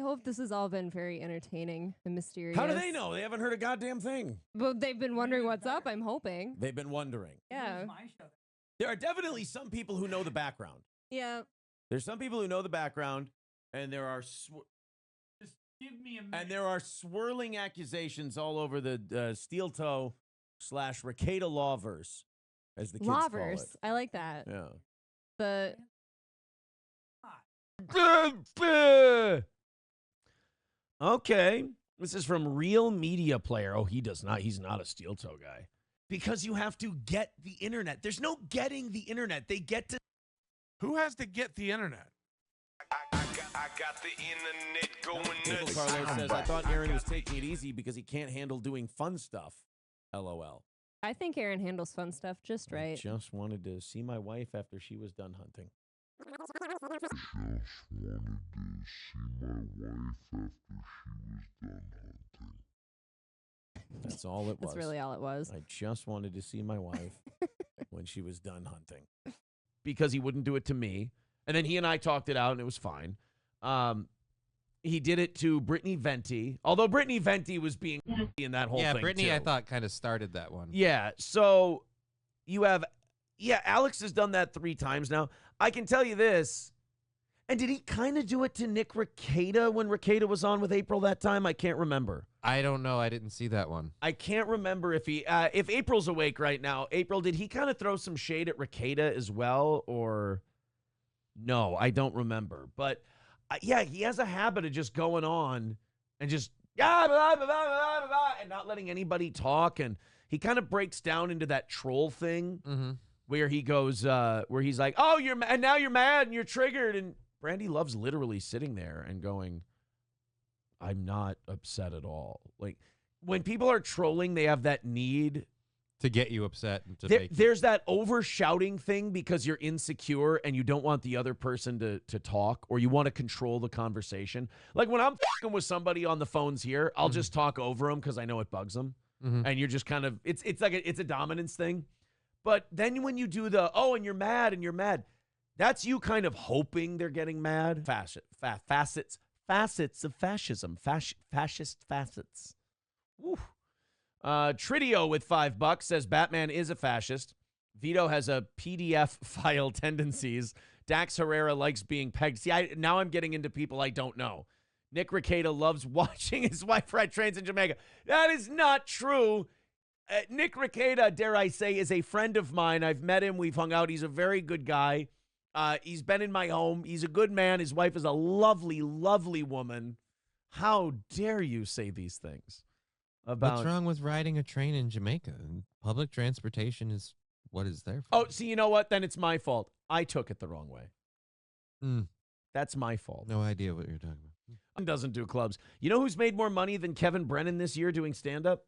hope this has all been very entertaining and mysterious. How do they know? They haven't heard a goddamn thing. Well, they've been wondering what's up, I'm hoping. They've been wondering. Yeah. There are definitely some people who know the background. Yeah. There's some people who know the background, and there are Just give me a minute. and there are swirling accusations all over the steel toe / Rekieta lawverse, as the kids call Lawverse. it. I like that. Yeah. The Okay. This is from Real Media Player. Oh, he's not a steel toe guy. Because you have to get the internet. There's no getting the internet. They get to. Who has to get the internet? I got the internet going Michael nuts. Carlos says, I thought Aaron was taking it easy because he can't handle doing fun stuff. LOL. I think Aaron handles fun stuff just I right. just wanted to see my wife after she was done hunting. That's all it was. That's really all it was. I just wanted to see my wife when she was done hunting. Because he wouldn't do it to me. And then he and I talked it out, and it was fine. He did it to Brittany Venti, although Brittany Venti was being in that whole thing, Yeah, Brittany, too. I thought, kind of started that one. Yeah, so you have, Alex has done that 3 times now. I can tell you this. And did he kind of do it to Nick Rekieta when Rekieta was on with April that time? I can't remember. I don't know. I didn't see that one. I can't remember if if April's awake right now. April, did he kind of throw some shade at Rekieta as well? Or no, I don't remember. But yeah, he has a habit of just going on and just blah, blah, blah, blah, blah, blah, and not letting anybody talk. And he kind of breaks down into that troll thing where he goes, where he's like, oh, and now you're mad and you're triggered. And Brandy loves literally sitting there and going, I'm not upset at all. Like, when people are trolling, they have that need to get you upset. And to there's that over-shouting thing because you're insecure and you don't want the other person to talk, or you want to control the conversation. Like, when I'm fucking with somebody on the phones here, I'll just talk over them because I know it bugs them. And you're just kind of, it's like it's a dominance thing. But then when you do and you're mad, that's you kind of hoping they're getting mad. Facets of fascism. Fascist facets. Woo. Tridio with $5 says Batman is a fascist. Vito has a PDF file tendencies. Dax Herrera likes being pegged. See, now I'm getting into people I don't know. Nick Rekieta loves watching his wife ride trains in Jamaica. That is not true. Nick Rekieta, dare I say, is a friend of mine. I've met him. We've hung out. He's a very good guy. He's been in my home. He's a good man. His wife is a lovely, lovely woman. How dare you say these things about... What's wrong with riding a train in Jamaica? Public transportation is what is there for. Oh, see, you know what? Then it's my fault. I took it the wrong way. That's my fault. No idea what you're talking about. Doesn't do clubs. You know who's made more money than Kevin Brennan this year doing stand-up?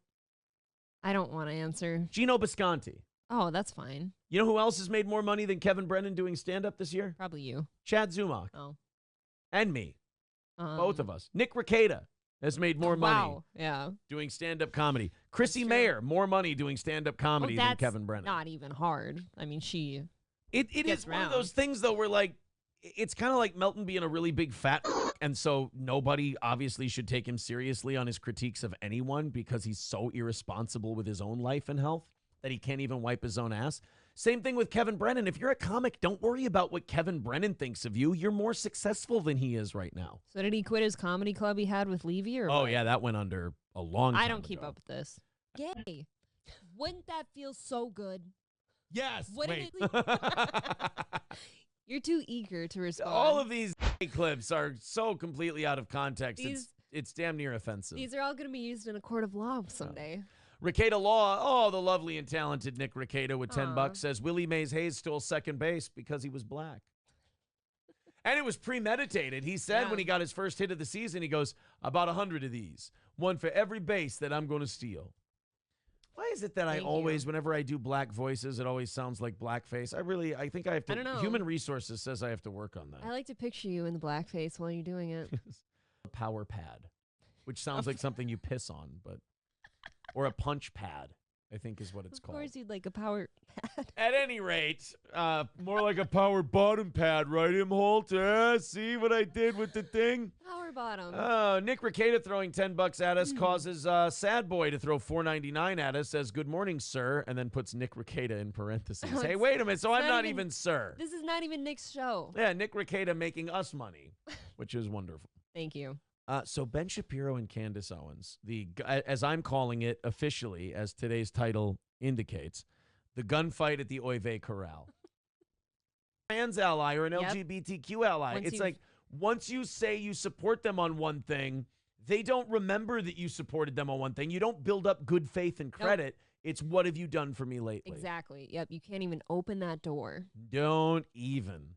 I don't want to answer. Gino Bisconti. Oh, that's fine. You know who else has made more money than Kevin Brennan doing stand-up this year? Probably you. Chad Zumach. Oh. And me. Both of us. Nick Rekieta has made more money doing stand-up comedy. Chrissy Mayer, more money doing stand-up comedy than Kevin Brennan. Not even hard. I mean, she It is one of those things, though, where, like, it's kind of like Melton being a really big fat, and so nobody obviously should take him seriously on his critiques of anyone because he's so irresponsible with his own life and health that he can't even wipe his own ass. Same thing with Kevin Brennan. If you're a comic, don't worry about what Kevin Brennan thinks of you. You're more successful than he is right now. So did he quit his comedy club he had with Levy? Or what? Yeah, that went under a long time I don't ago. keep up with this. Gay. Wouldn't that feel so good? Yes. Wouldn't Wait. You're too eager to respond. All of these clips are so completely out of context. It's damn near offensive. These are all going to be used in a court of law someday. Rekieta Law, the lovely and talented Nick Rekieta with $10 says Willie Mays Hayes stole second base because he was black. And it was premeditated. He said when he got his first hit of the season, he goes, about 100 of these. One for every base that I'm going to steal. Why is it that whenever I do black voices, it always sounds like blackface? I think I have to. I don't know. Human Resources says I have to work on that. I like to picture you in the blackface while you're doing it. A power pad, which sounds like something you piss on, or a punch pad. I think is what it's Of called. course, you'd like a power pad. At any rate, more like a power bottom pad, right, Imholte? See what I did with the thing? Power bottom. Nick Rekieta throwing $10 at us causes Sad Boy to throw $4.99 at us, says, good morning, sir, and then puts Nick Rekieta in parentheses. Oh, Hey, it's- wait a minute, so I'm not not even- even sir. This is not even Nick's show. Yeah, Nick Rekieta making us money, which is wonderful. Thank you. So Ben Shapiro and Candace Owens, as I'm calling it officially, as today's title indicates, the gunfight at the Oive Corral. Trans ally or an Yep. LGBTQ ally. It's like once you say you support them on one thing, they don't remember that you supported them on one thing. You don't build up good faith and credit. It's what have you done for me lately? Exactly. Yep. You can't even open that door. Don't even.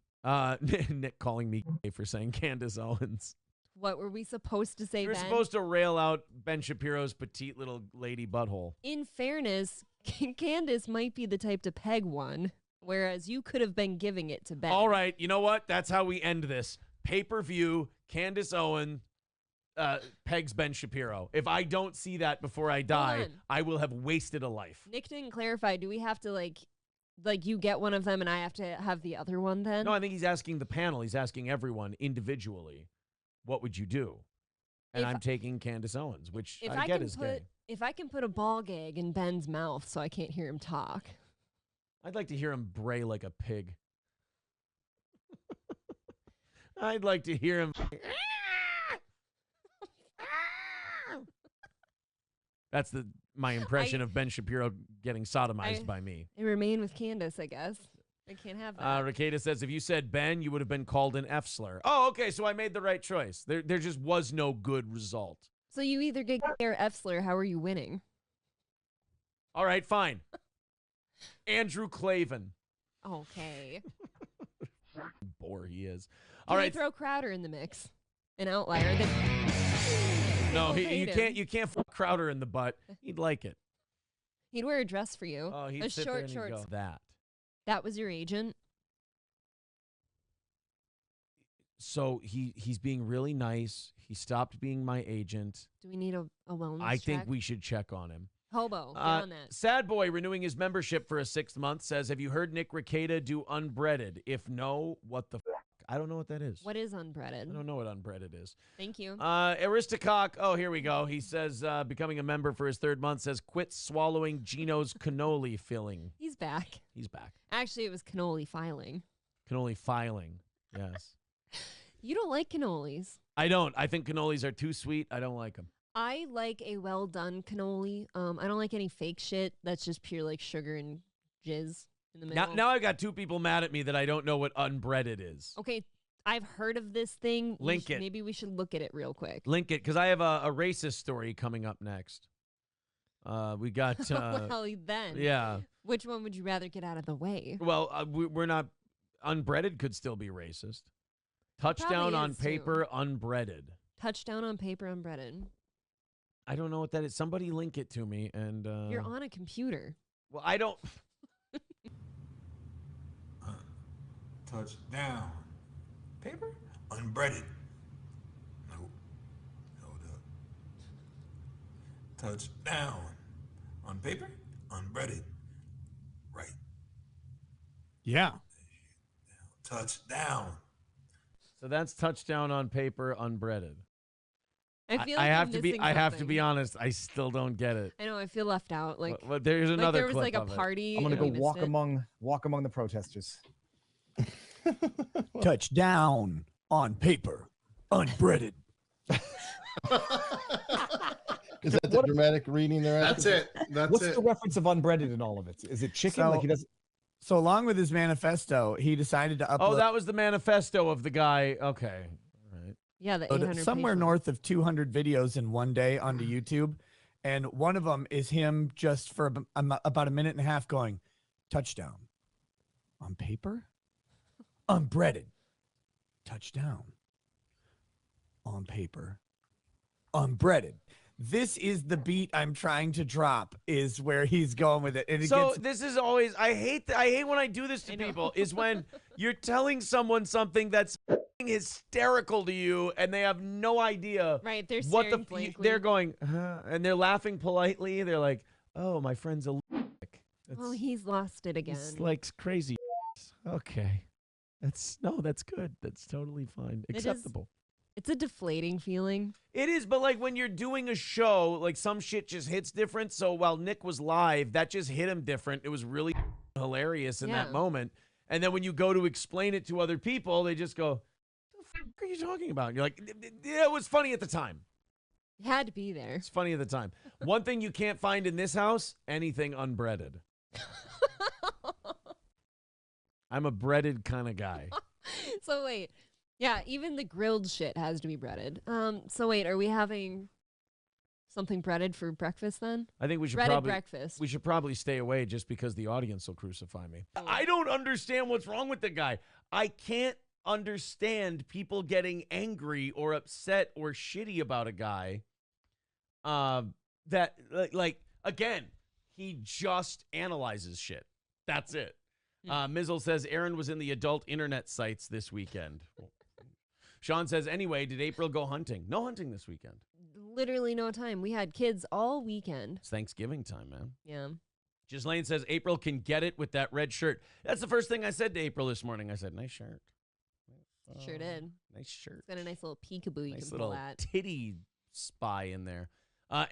Nick calling me gay for saying Candace Owens. What were we supposed to say, You're Ben? supposed to rail out Ben Shapiro's petite little lady butthole. In fairness, Candace might be the type to peg one, whereas you could have been giving it to Ben. All right, you know what? That's how we end this. Pay-per-view, Candace Owen pegs Ben Shapiro. If I don't see that before I die, on. I will have wasted a life. Nick didn't clarify. Do we have to like you get one of them and I have to have the other one then? No, I think he's asking the panel. He's asking everyone individually, what would you do? And If- I'm taking Candace Owens, which if I get is gay. If I can put a ball gag in Ben's mouth so I can't hear him talk. I'd like to hear him bray like a pig. I'd like to hear him. That's my impression of Ben Shapiro getting sodomized by me. I remain with Candace, I guess. I can't have that. Rekieta says, if you said Ben, you would have been called an F slur. Oh, okay, so I made the right choice. There just was no good result. So you either get gay or F slur. How are you winning? All right, fine. Andrew Clavin. Okay. Bore he is. Can All I right. throw Crowder in the mix? An outlier that No, people you hate can't. him. You can't fuck Crowder in the butt. He'd like it. He'd wear a dress for you. Oh, he'd a sit there short and he'd shorts. go, that. That was your agent. So he's being really nice. He stopped being my agent. Do we need a wellness I think check? we should check on him. Hobo, get on that. Sad Boy renewing his membership for a 6th month says, have you heard Nick Rekieta do unbreaded? If no, what the f? I don't know what that is. What is I unbreaded? don't know what unbreaded is. Thank you. Aristocock, oh, here we go. He says, becoming a member for his 3rd month, says, quit swallowing Gino's cannoli filling. He's back. He's back. Actually, it was cannoli filing. Cannoli filing. Yes. You don't like cannolis. I don't. I think cannolis are too sweet. I don't like them. I like a well done cannoli. I don't like any fake shit that's just pure like sugar and jizz in the middle. Now I've got 2 people mad at me that I don't know what unbreaded is. Okay, I've heard of this thing. Link it. Maybe we should look at it real quick. Link it, because I have a racist story coming up next. We got, Well, then. yeah. Which one would you rather get out of the way? Well, we're not, unbreaded could still be racist. Touchdown probably on is, too. paper, unbreaded. Touchdown on paper unbreaded. I don't know what that is. Somebody link it to me. And You're on a computer. well, I don't. Touchdown. Paper? Unbreaded. Nope. Hold up. Touchdown. On paper? Unbreaded. Right. Yeah. Touchdown. So that's touchdown on paper, unbreaded. I feel like I I'm have to be. missing I have to something. be honest. I still don't get it. I know. I feel left out. Like, Well, there's like another there was clip like a of it. party. I'm gonna and go we missed walk among the protesters. Touchdown on paper, unbreaded. Is that the dramatic reading there? That's it. That's What's it. the reference of unbreaded in all of it? Is it chicken? So- Like he does. So along with his manifesto, he decided to upload Oh, that was the manifesto of the guy. Okay. All right. Yeah, the 800 somewhere page one. north of 200 videos in one day onto YouTube. And one of them is him just for about a minute and a half going, touchdown on paper, unbreaded, touchdown on paper, unbreaded. This is the beat I'm trying to drop, is where he's going with it. And it So gets, this is always. I hate when I do this to people. Is when you're telling someone something that's hysterical to you, and they have no idea. Right, they're what staring the. blankly. They're going, and they're laughing politely. They're like, "Oh, my friend's a." Oh, he's lost it again. It's like crazy. Okay. That's good. That's totally fine. Acceptable. It's a deflating feeling. It is, but like when you're doing a show, like some shit just hits different. So while Nick was live, that just hit him different. It was really hilarious in that moment. And then when you go to explain it to other people, they just go, "The fuck are you talking about?" And you're like, "Yeah, it was funny at the time." It had to be there. It's funny at the time. One thing you can't find in this house, anything unbreaded. I'm a breaded kind of guy. So wait. Yeah, even the grilled shit has to be breaded. So wait, are we having something breaded for breakfast then? I think we should breaded breakfast. We should probably stay away just because the audience will crucify me. I don't understand what's wrong with the guy. I can't understand people getting angry or upset or shitty about a guy. That like again, he just analyzes shit. That's it. Mizzle says Aaron was in the adult internet sites this weekend. Sean says, anyway, did April go hunting? No hunting this weekend. Literally no time. We had kids all weekend. It's Thanksgiving time, man. Yeah. Ghislaine says, April can get it with that red shirt. That's the first thing I said to April this morning. I said, nice shirt. Sure did. Nice shirt. It's got a nice little peekaboo you nice can pull little at. titty spy in there.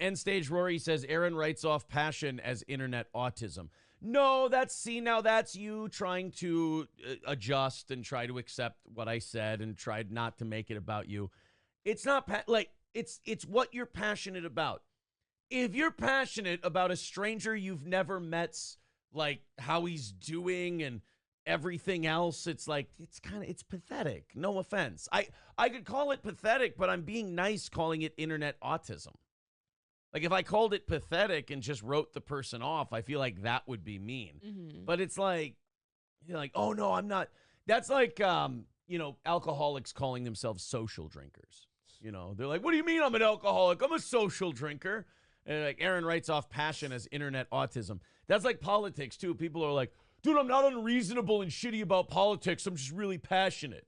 End stage Rory says, Aaron writes off passion as internet autism. No, that's you trying to adjust and try to accept what I said and tried not to make it about you. It's not it's what you're passionate about. If you're passionate about a stranger you've never met's like how he's doing and everything else, it's pathetic. No offense. I could call it pathetic, but I'm being nice calling it internet autism. Like, if I called it pathetic and just wrote the person off, I feel like that would be mean. Mm-hmm. But it's like, you're like, oh, no, I'm not. That's like, alcoholics calling themselves social drinkers. They're like, what do you mean I'm an alcoholic? I'm a social drinker. And like Aaron writes off passion as internet autism. That's like politics, too. People are like, dude, I'm not unreasonable and shitty about politics. I'm just really passionate.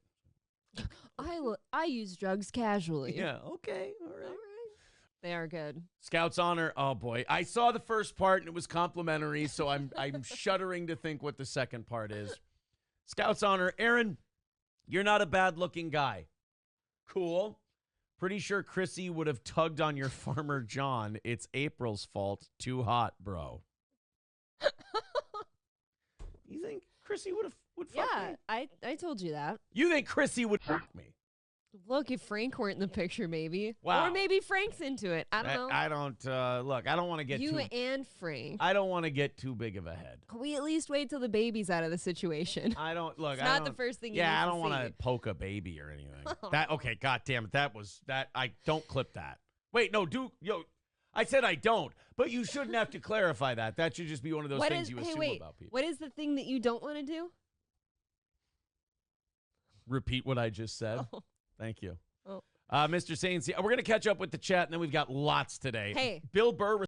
I use drugs casually. Yeah, okay, all right. They are good. Scouts Honor. Oh boy, I saw the first part and it was complimentary, so I'm shuddering to think what the second part is. Scouts Honor. Aaron, you're not a bad-looking guy. Cool. Pretty sure Chrissy would have tugged on your farmer John. It's April's fault. Too hot, bro. You think Chrissy would fuck me? Yeah, I told you that. You think Chrissy would fuck me? Look, if Frank weren't in the picture, maybe. Wow. Or maybe Frank's into it. I don't know. I don't, look, I don't want to get you and Frank. I don't want to get too big of a head. Can we at least wait till the baby's out of the situation? I don't, look, It's not the first thing you Yeah, I need don't to want see. to poke a baby or anything. Okay, God damn it, I don't clip that. Wait, no, I said I don't, but you shouldn't have to clarify that. That should just be one of those things you assume about people. What is the thing that you don't want to do? Repeat what I just said. Oh. Thank you. Oh. Mr. Saints, we're going to catch up with the chat, and then we've got lots today. Hey. Bill Burr.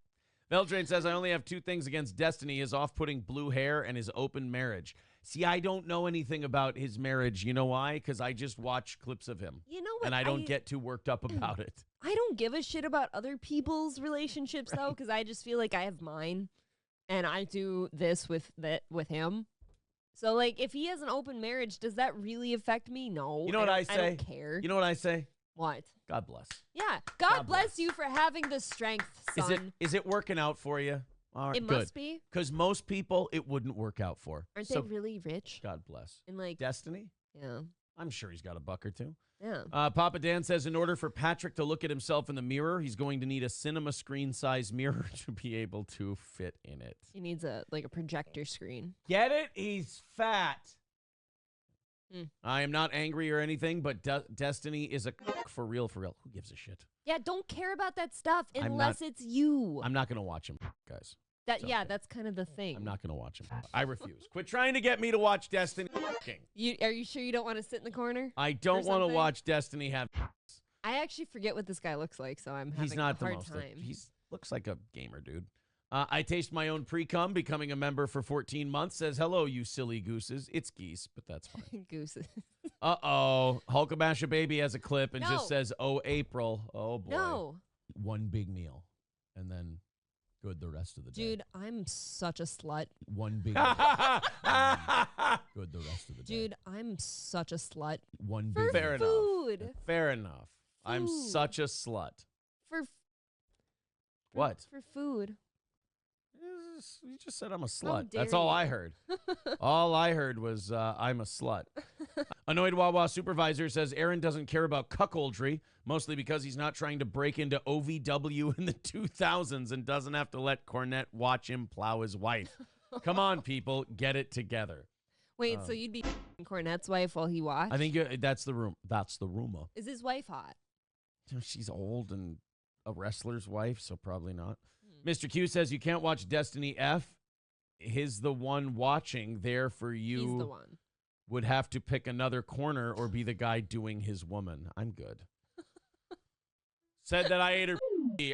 Veldrain says, I only have two things against Destiny, his off-putting blue hair and his open marriage. See, I don't know anything about his marriage. You know why? Because I just watch clips of him. You know what? And I don't get too worked up about it. I don't give a shit about other people's relationships, though, because I just feel like I have mine, and I do this with him. So, like, if he has an open marriage, does that really affect me? No. You know what I say? I don't care. You know what I say? What? God bless. Yeah. God bless you for having the strength, son. Is it working out for you? All right, It must be. Because most people, it wouldn't work out for. Aren't they really rich? God bless. And like Destiny? Yeah. I'm sure he's got a buck or two. Yeah. Papa Dan says, in order for Patrick to look at himself in the mirror, he's going to need a cinema screen size mirror to be able to fit in it. He needs a projector screen. Get it? He's fat. Mm. I am not angry or anything, but Destiny is a for real, for real. Who gives a shit? Yeah, don't care about that stuff unless it's you. I'm not going to watch him, guys. That's kind of the thing. I'm not going to watch him. I refuse. Quit trying to get me to watch Destiny. Are you sure you don't want to sit in the corner? I don't want to watch Destiny have. I actually forget what this guy looks like, so I'm having He's not a hard the most. time. He looks like a gamer, dude. I taste my own pre-cum, becoming a member for 14 months. Says, hello, you silly gooses. It's geese, but that's fine. Gooses. Uh-oh. Hulkabash Baby has a clip and just says, oh, April. Oh, boy. No. One big meal and then Good the rest of the day. Dude, I'm such a slut. One big. Good the rest of the day. Dude, I'm such a slut. One For big. Fair food. Enough. Fair enough. I'm Food. such a slut. For What? For food. You just said I'm a slut. dare That's all you. I heard. All I heard was I'm a slut. Annoyed Wawa supervisor says Aaron doesn't care about cuckoldry, mostly because he's not trying to break into OVW in the 2000s and doesn't have to let Cornette watch him plow his wife. Come on, people, get it together. Wait, so you'd be Cornette's wife while he watched? I think that's the room. That's the rumor. Is his wife hot? She's old and a wrestler's wife, so probably not. Mr. Q says you can't watch Destiny F. He's the one watching. There for you. He's the one. Would have to pick another corner or be the guy doing his woman. I'm good. Said that I ate her.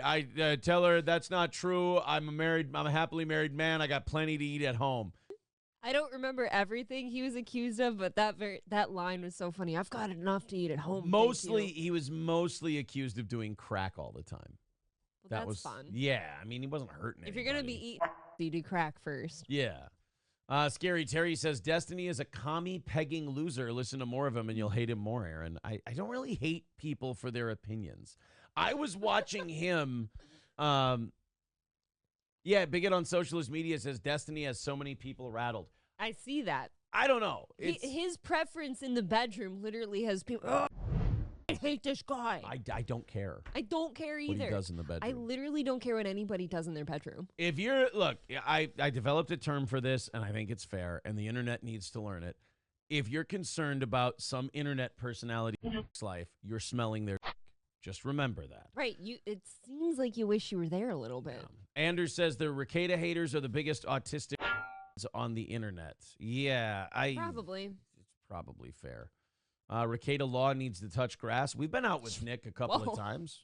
I tell her that's not true. I'm a happily married man. I got plenty to eat at home. I don't remember everything he was accused of, but that line was so funny. I've got enough to eat at home. He was mostly accused of doing crack all the time. Well, That that's was fun. Yeah, I mean, he wasn't hurting If you're going to be eating, you do crack first. Yeah. Scary Terry says, Destiny is a commie-pegging loser. Listen to more of him and you'll hate him more, Aaron. I don't really hate people for their opinions. I was watching him. Bigot on socialist media says, Destiny has so many people rattled. I see that. I don't know. His preference in the bedroom literally has people, oh, I hate this guy. I don't care. I don't care either. What he does in the bedroom. I literally don't care what anybody does in their bedroom. If I developed a term for this, and I think it's fair, and the internet needs to learn it. If you're concerned about some internet personality's life, you're smelling their just remember that. Right. It seems like you wish you were there a little bit. Yeah. Anders says the Rekieta haters are the biggest autistic on the internet. Yeah, Probably. It's probably fair. Rekieta Law needs to touch grass. We've been out with Nick a couple of times.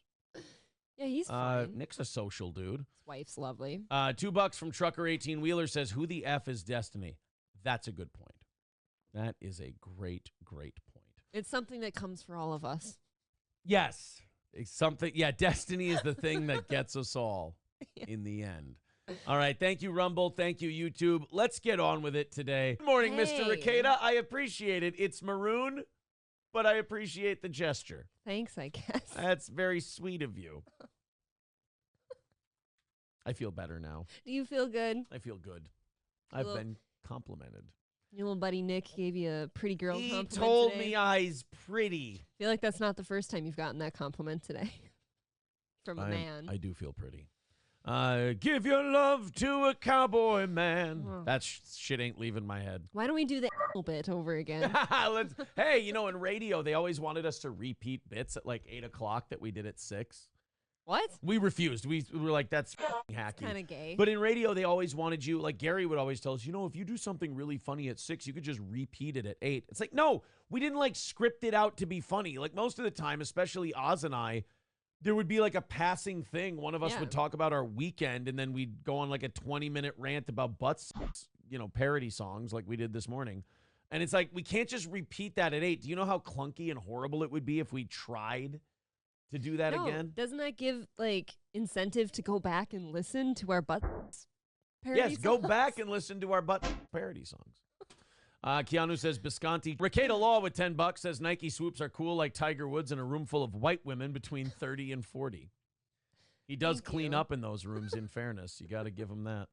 Yeah, he's fine. Nick's a social dude. His wife's lovely. $2 from Trucker 18 Wheeler says, "Who the F is Destiny?" That's a good point. That is a great, great point. It's something that comes for all of us. Yes. It's something. Yeah, Destiny is the thing that gets us all in the end. All right. Thank you, Rumble. Thank you, YouTube. Let's get on with it today. Good morning, Mr. Rekieta. I appreciate it. It's maroon, but I appreciate the gesture. Thanks, I guess. That's very sweet of you. I feel better now. Do you feel good? I feel good. I've been complimented. Your little buddy Nick gave you a pretty girl compliment He told today. me I's pretty. I feel like that's not the first time you've gotten that compliment today from a man. I do feel pretty. Give your love to a cowboy man. That shit ain't leaving my head. Why don't we do the bit over again? Hey, in radio, they always wanted us to repeat bits at like 8 o'clock that we did at 6. What? We refused. We were like, that's hacky. Kind of gay. But in radio, they always wanted you, like Gary would always tell us, if you do something really funny at 6, you could just repeat it at 8. It's like, no, we didn't like script it out to be funny. Like most of the time, especially Oz and I, there would be like a passing thing. One of us would talk about our weekend, and then we'd go on like a 20-minute rant about butts, parody songs like we did this morning. And it's like, we can't just repeat that at 8. Do you know how clunky and horrible it would be if we tried to do that again? Doesn't that give like incentive to go back and listen to our butts parody songs? Go back and listen to our butt parody songs. Keanu says Bisconti. Rekieta Law with $10 says Nike swoops are cool like Tiger Woods in a room full of white women between 30 and 40. He does clean up in those rooms, in fairness. You got to give him that.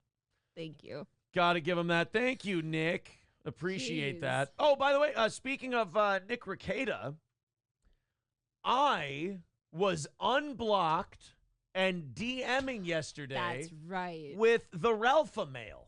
Thank you. Got to give him that. Thank you, Nick. Appreciate that. Oh, by the way, speaking of Nick Rekieta, I was unblocked and DMing yesterday. That's right. With the Ralpha mail.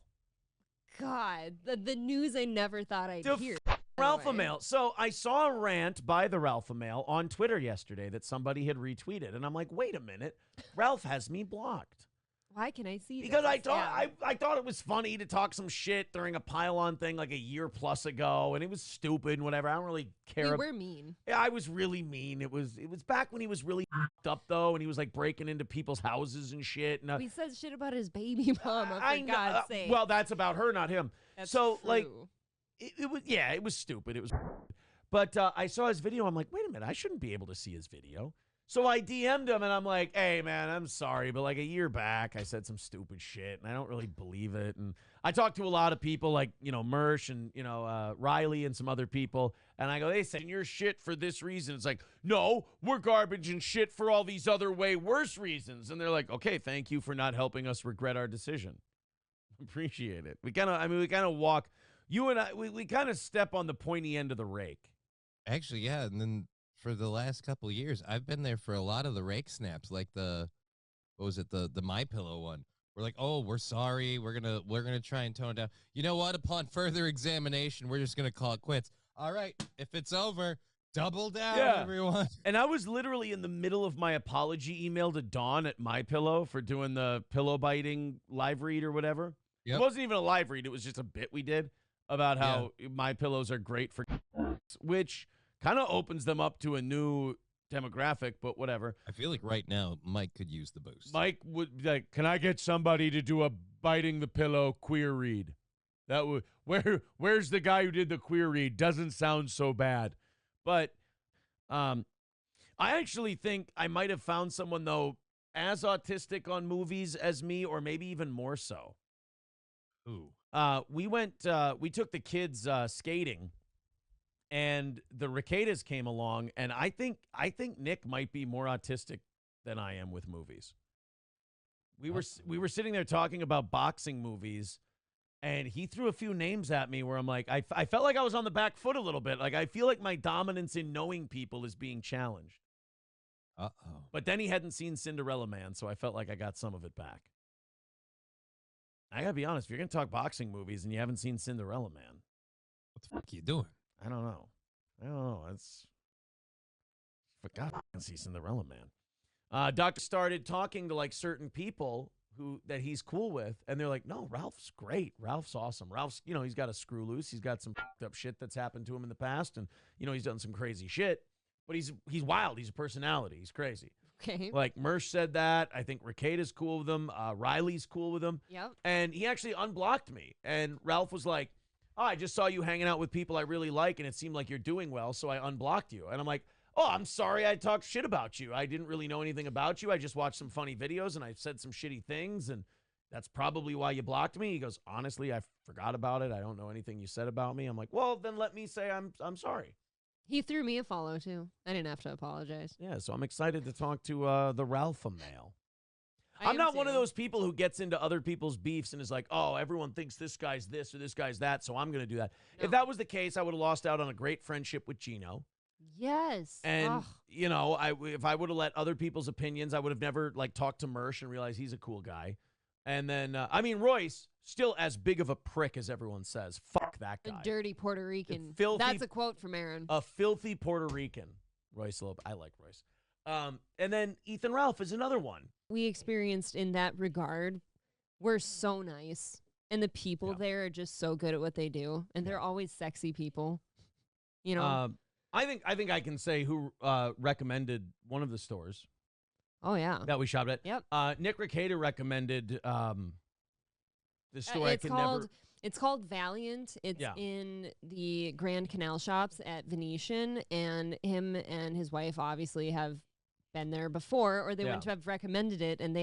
God, the news I never thought I'd hear. Ralpha mail. So I saw a rant by the Ralpha mail on Twitter yesterday that somebody had retweeted, and I'm like, wait a minute, Ralph has me blocked. Why can I see Because this? I thought it was funny to talk some shit during a pile-on thing like a year plus ago, and it was stupid and whatever. I don't really care. We're mean. Yeah, I was really mean. It was back when he was really up though, and he was like breaking into people's houses and shit. And he says shit about his baby mama. For God's sake. Well, that's about her, not him. That's so true. like, it was stupid. It was, but I saw his video. I'm like, wait a minute, I shouldn't be able to see his video. So I DM'd him, and I'm like, hey, man, I'm sorry, but like a year back, I said some stupid shit, and I don't really believe it. And I talked to a lot of people like, Mersh and, Riley and some other people, and I go, they said you're shit for this reason. It's like, no, we're garbage and shit for all these other way worse reasons. And they're like, okay, thank you for not helping us regret our decision. Appreciate it. We kind of walk, you and I, we kind of step on the pointy end of the rake. Actually, yeah, and then for the last couple of years, I've been there for a lot of the rake snaps, like the My Pillow one. We're like, oh, we're sorry, we're gonna try and tone it down. You know what? Upon further examination, we're just gonna call it quits. All right, if it's over, double down, everyone. And I was literally in the middle of my apology email to Dawn at My Pillow for doing the pillow biting live read or whatever. It wasn't even a live read; it was just a bit we did about how My Pillows are great for, which kind of opens them up to a new demographic, but whatever. I feel like right now Mike could use the boost. Mike would like, can I get somebody to do a biting the pillow queer read? That would where's the guy who did the queer read? Doesn't sound so bad. But I actually think I might have found someone though as autistic on movies as me, or maybe even more so. Ooh. We took the kids skating. And the Rekietas came along, and I think Nick might be more autistic than I am with movies. We were sitting there talking about boxing movies, and he threw a few names at me where I'm like, I felt like I was on the back foot a little bit. Like I feel like my dominance in knowing people is being challenged. Uh-oh. But then he hadn't seen Cinderella Man, so I felt like I got some of it back. I gotta be honest, if you're gonna talk boxing movies and you haven't seen Cinderella Man, what the fuck are you doing? I don't know. Forgot I can see Cinderella Man. Doctor started talking to like certain people that he's cool with, and they're like, no, Ralph's great. Ralph's awesome. Ralph's, he's got a screw loose. He's got some fucked up shit that's happened to him in the past, and he's done some crazy shit. But he's wild. He's a personality. He's crazy. Okay. Like Mersh said that. I think Rekieta's cool with him. Riley's cool with him. Yep. And he actually unblocked me. And Ralph was like, oh, I just saw you hanging out with people I really like, and it seemed like you're doing well, so I unblocked you. And I'm like, oh, I'm sorry I talked shit about you. I didn't really know anything about you. I just watched some funny videos, and I said some shitty things, and that's probably why you blocked me. He goes, honestly, I forgot about it. I don't know anything you said about me. I'm like, well, then let me say I'm sorry. He threw me a follow, too. I didn't have to apologize. Yeah, so I'm excited to talk to the Ralph-a-male. I'm not one of those people who gets into other people's beefs and is like, oh, everyone thinks this guy's this or this guy's that, so I'm going to do that. No. If that was the case, I would have lost out on a great friendship with Gino. Yes. And, if I would have let other people's opinions, I would have never, talked to Mersh and realized he's a cool guy. And then, Royce, still as big of a prick as everyone says. Fuck that guy. A dirty Puerto Rican. That's a quote from Aaron. A filthy Puerto Rican. Royce, I like Royce. And then Ethan Ralph is another one. We experienced in that regard, we're so nice. And the people there are just so good at what they do. And they're always sexy people. I think I can say who recommended one of the stores. Oh, yeah. That we shopped at. Yep. Nick Rekieta recommended the store It's called Valiant. It's in the Grand Canal Shops at Venetian. And him and his wife obviously have been there before, or they wouldn't have recommended it, and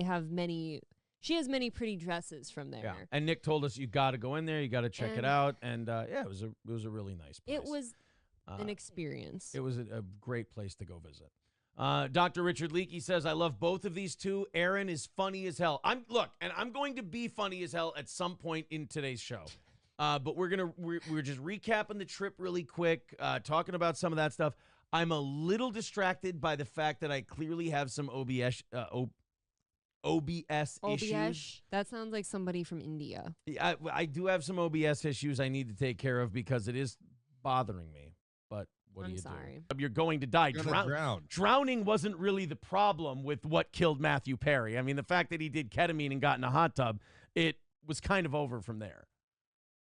she has many pretty dresses from there. Yeah. And Nick told us you got to go in there, you got to check it out, and it was a really nice place. It was an experience. It was a great place to go visit. Dr. Richard Leakey says, I love both of these two. Aaron is funny as hell. I'm going to be funny as hell at some point in today's show. But we're just recapping the trip really quick, talking about some of that stuff. I'm a little distracted by the fact that I clearly have some OBS issues. That sounds like somebody from India. I do have some OBS issues I need to take care of because it is bothering me. But what do you do? You're going to die. Drowning wasn't really the problem with what killed Matthew Perry. I mean, the fact that he did ketamine and got in a hot tub, it was kind of over from there.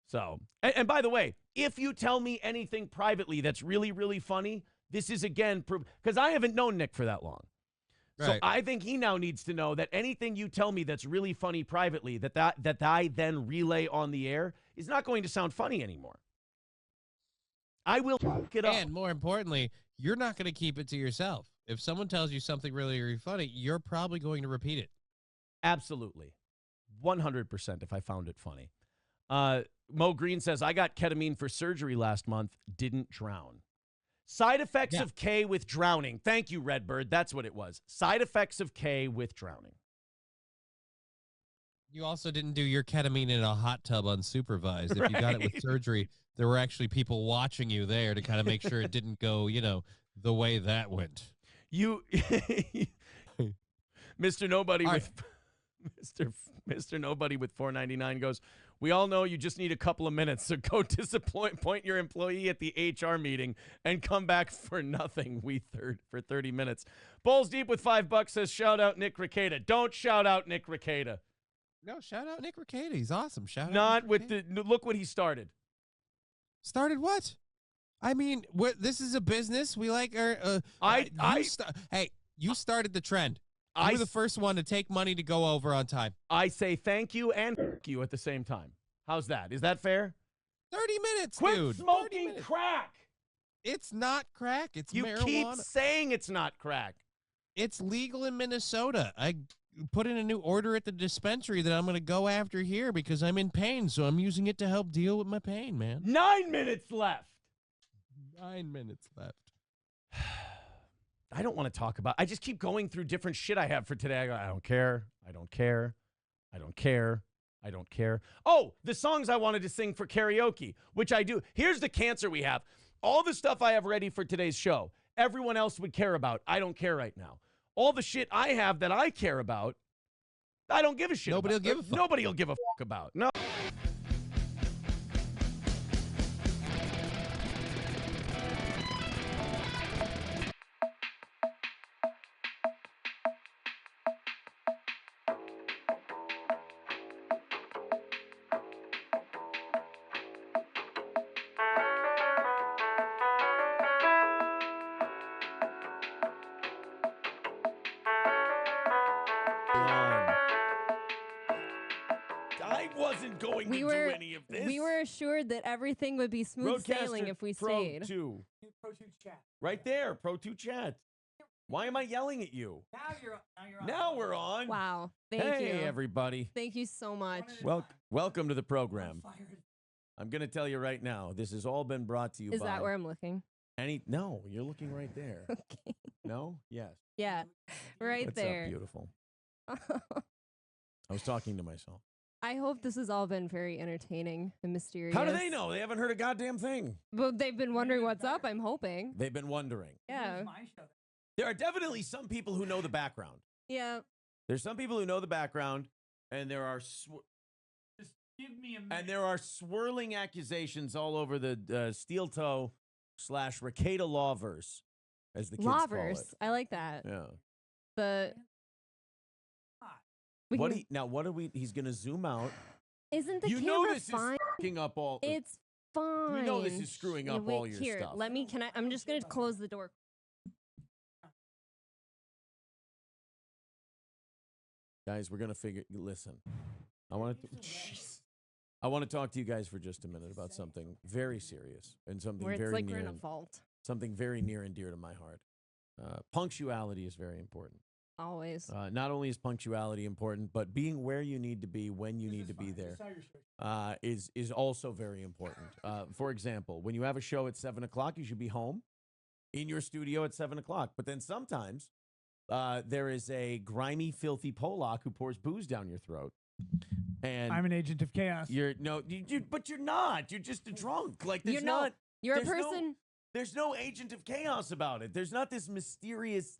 So, and by the way, if you tell me anything privately that's really, really funny, this is, again, because I haven't known Nick for that long. Right. So I think he now needs to know that anything you tell me that's really funny privately, that I then relay on the air, is not going to sound funny anymore. I will fuck it up. And more importantly, you're not going to keep it to yourself. If someone tells you something really, really funny, you're probably going to repeat it. Absolutely. 100% if I found it funny. Mo Green says, I got ketamine for surgery last month, didn't drown. Side effects of K with drowning. Thank you, Redbird. That's what it was. Side effects of K with drowning. You also didn't do your ketamine in a hot tub unsupervised. If you got it with surgery, there were actually people watching you there to kind of make sure it didn't go, the way that went. You, Mr. Nobody All with Mr. Nobody with $4.99 goes, we all know you just need a couple of minutes, so go point your employee at the HR meeting and come back for nothing. For 30 minutes. Balls Deep with $5 says, shout out Nick Rekieta. Don't shout out Nick Rekieta. No, shout out Nick Rekieta. He's awesome. Shout out. Not with the look what he started. Started what? I mean, this is a business. We like our. Hey, you started the trend. You were the first one to take money to go over on time. I say thank you and fuck you at the same time. How's that? Is that fair? 30 minutes, Quit dude. smoking crack. It's not crack. It's you marijuana. You keep saying it's not crack. It's legal in Minnesota. I put in a new order at the dispensary that I'm going to go after here because I'm in pain, so I'm using it to help deal with my pain, man. 9 minutes left. 9 minutes left. I don't want to talk about. I just keep going through different shit I have for today. I go, I don't care. I don't care. I don't care. I don't care. Oh, the songs I wanted to sing for karaoke, which I do. Here's the cancer we have. All the stuff I have ready for today's show, everyone else would care about. I don't care right now. All the shit I have that I care about, I don't give a shit Nobody about. will give a fuck. Nobody will give a fuck about. No. Going to do any of this. We were assured that everything would be smooth sailing if we stayed. Pro 2. Right there, Pro 2 chat. Why am I yelling at you? Now we're on. Wow. Thank you. Hey, everybody. Thank you so much. Welcome to the program. I'm going to tell you right now, this has all been brought to you by... Is that where I'm looking? No, you're looking right there. Okay. No? Yes. Yeah, right What's there. Up, beautiful? I was talking to myself. I hope this has all been very entertaining and mysterious. How do they know? They haven't heard a goddamn thing. Well, they've been wondering what's up, I'm hoping. They've been wondering. Yeah. There are definitely some people who know the background. Yeah. There's some people who know the background, and there are Just give me a minute. and there are swirling accusations all over the steel toe / Rekieta lawverse, as the kids call it. I like that. Yeah. What are we? He's gonna zoom out. Isn't the you camera know this fine? is fucking up all. It's fine. You know this is screwing up all your here, stuff. I'm just gonna close the door. Guys, we're gonna listen. I want to talk to you guys for just a minute about something very serious and something Where it's very like near we're in a vault. something very near and dear to my heart. Punctuality is very important. Always. Not only is punctuality important, but being where you need to be when you need to be there is also very important. For example, when you have a show at 7 o'clock, you should be home in your studio at 7 o'clock. But then sometimes there is a grimy, filthy Polak who pours booze down your throat. And I'm an agent of chaos. But you're not. You're just a drunk. Like there's You're a person. There's no agent of chaos about it. There's not this mysterious.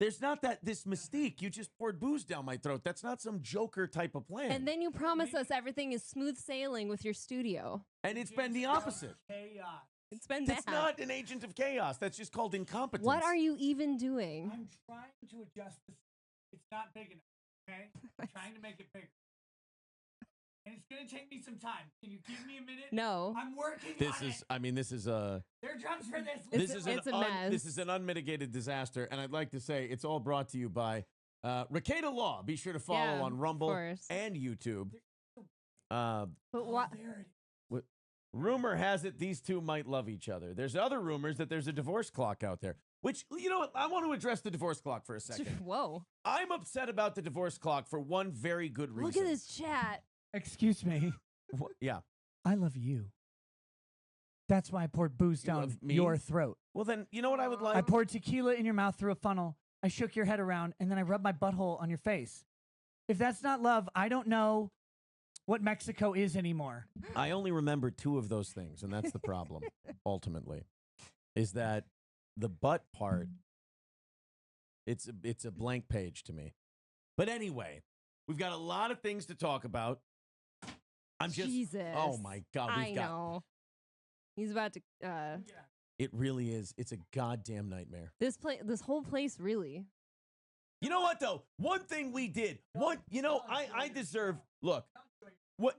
There's not this mystique. You just poured booze down my throat. That's not some Joker type of plan. And then you promise us everything is smooth sailing with your studio. And it's been the opposite. Chaos. It's been That's bad. not an agent of chaos. That's just called incompetence. What are you even doing? I'm trying to adjust this. It's not big enough, okay? I'm trying to make it bigger. And it's going to take me some time. Can you give me a minute? No. I'm working This on is, it. I mean, this is a... There are drums for this. It's a mess. This is an unmitigated disaster, and I'd like to say it's all brought to you by Rekieta Law. Be sure to follow on Rumble and YouTube. But what? Rumor has it these two might love each other. There's other rumors that there's a divorce clock out there, which, you know what? I want to address the divorce clock for a second. Whoa. I'm upset about the divorce clock for one very good reason. Look at this chat. Excuse me. Yeah. I love you. That's why I poured booze down love me? your throat. Well, then, you know what I would like? I poured tequila in your mouth through a funnel. I shook your head around, and then I rubbed my butthole on your face. If that's not love, I don't know what Mexico is anymore. I only remember 2 of those things, and that's the problem, ultimately, is that the butt part, it's a blank page to me. But anyway, we've got a lot of things to talk about. I'm just, Jesus. oh my God, I know. He's about to, it really is. It's a goddamn nightmare. this whole place really. You know what, though? One thing we did, I deserve, look.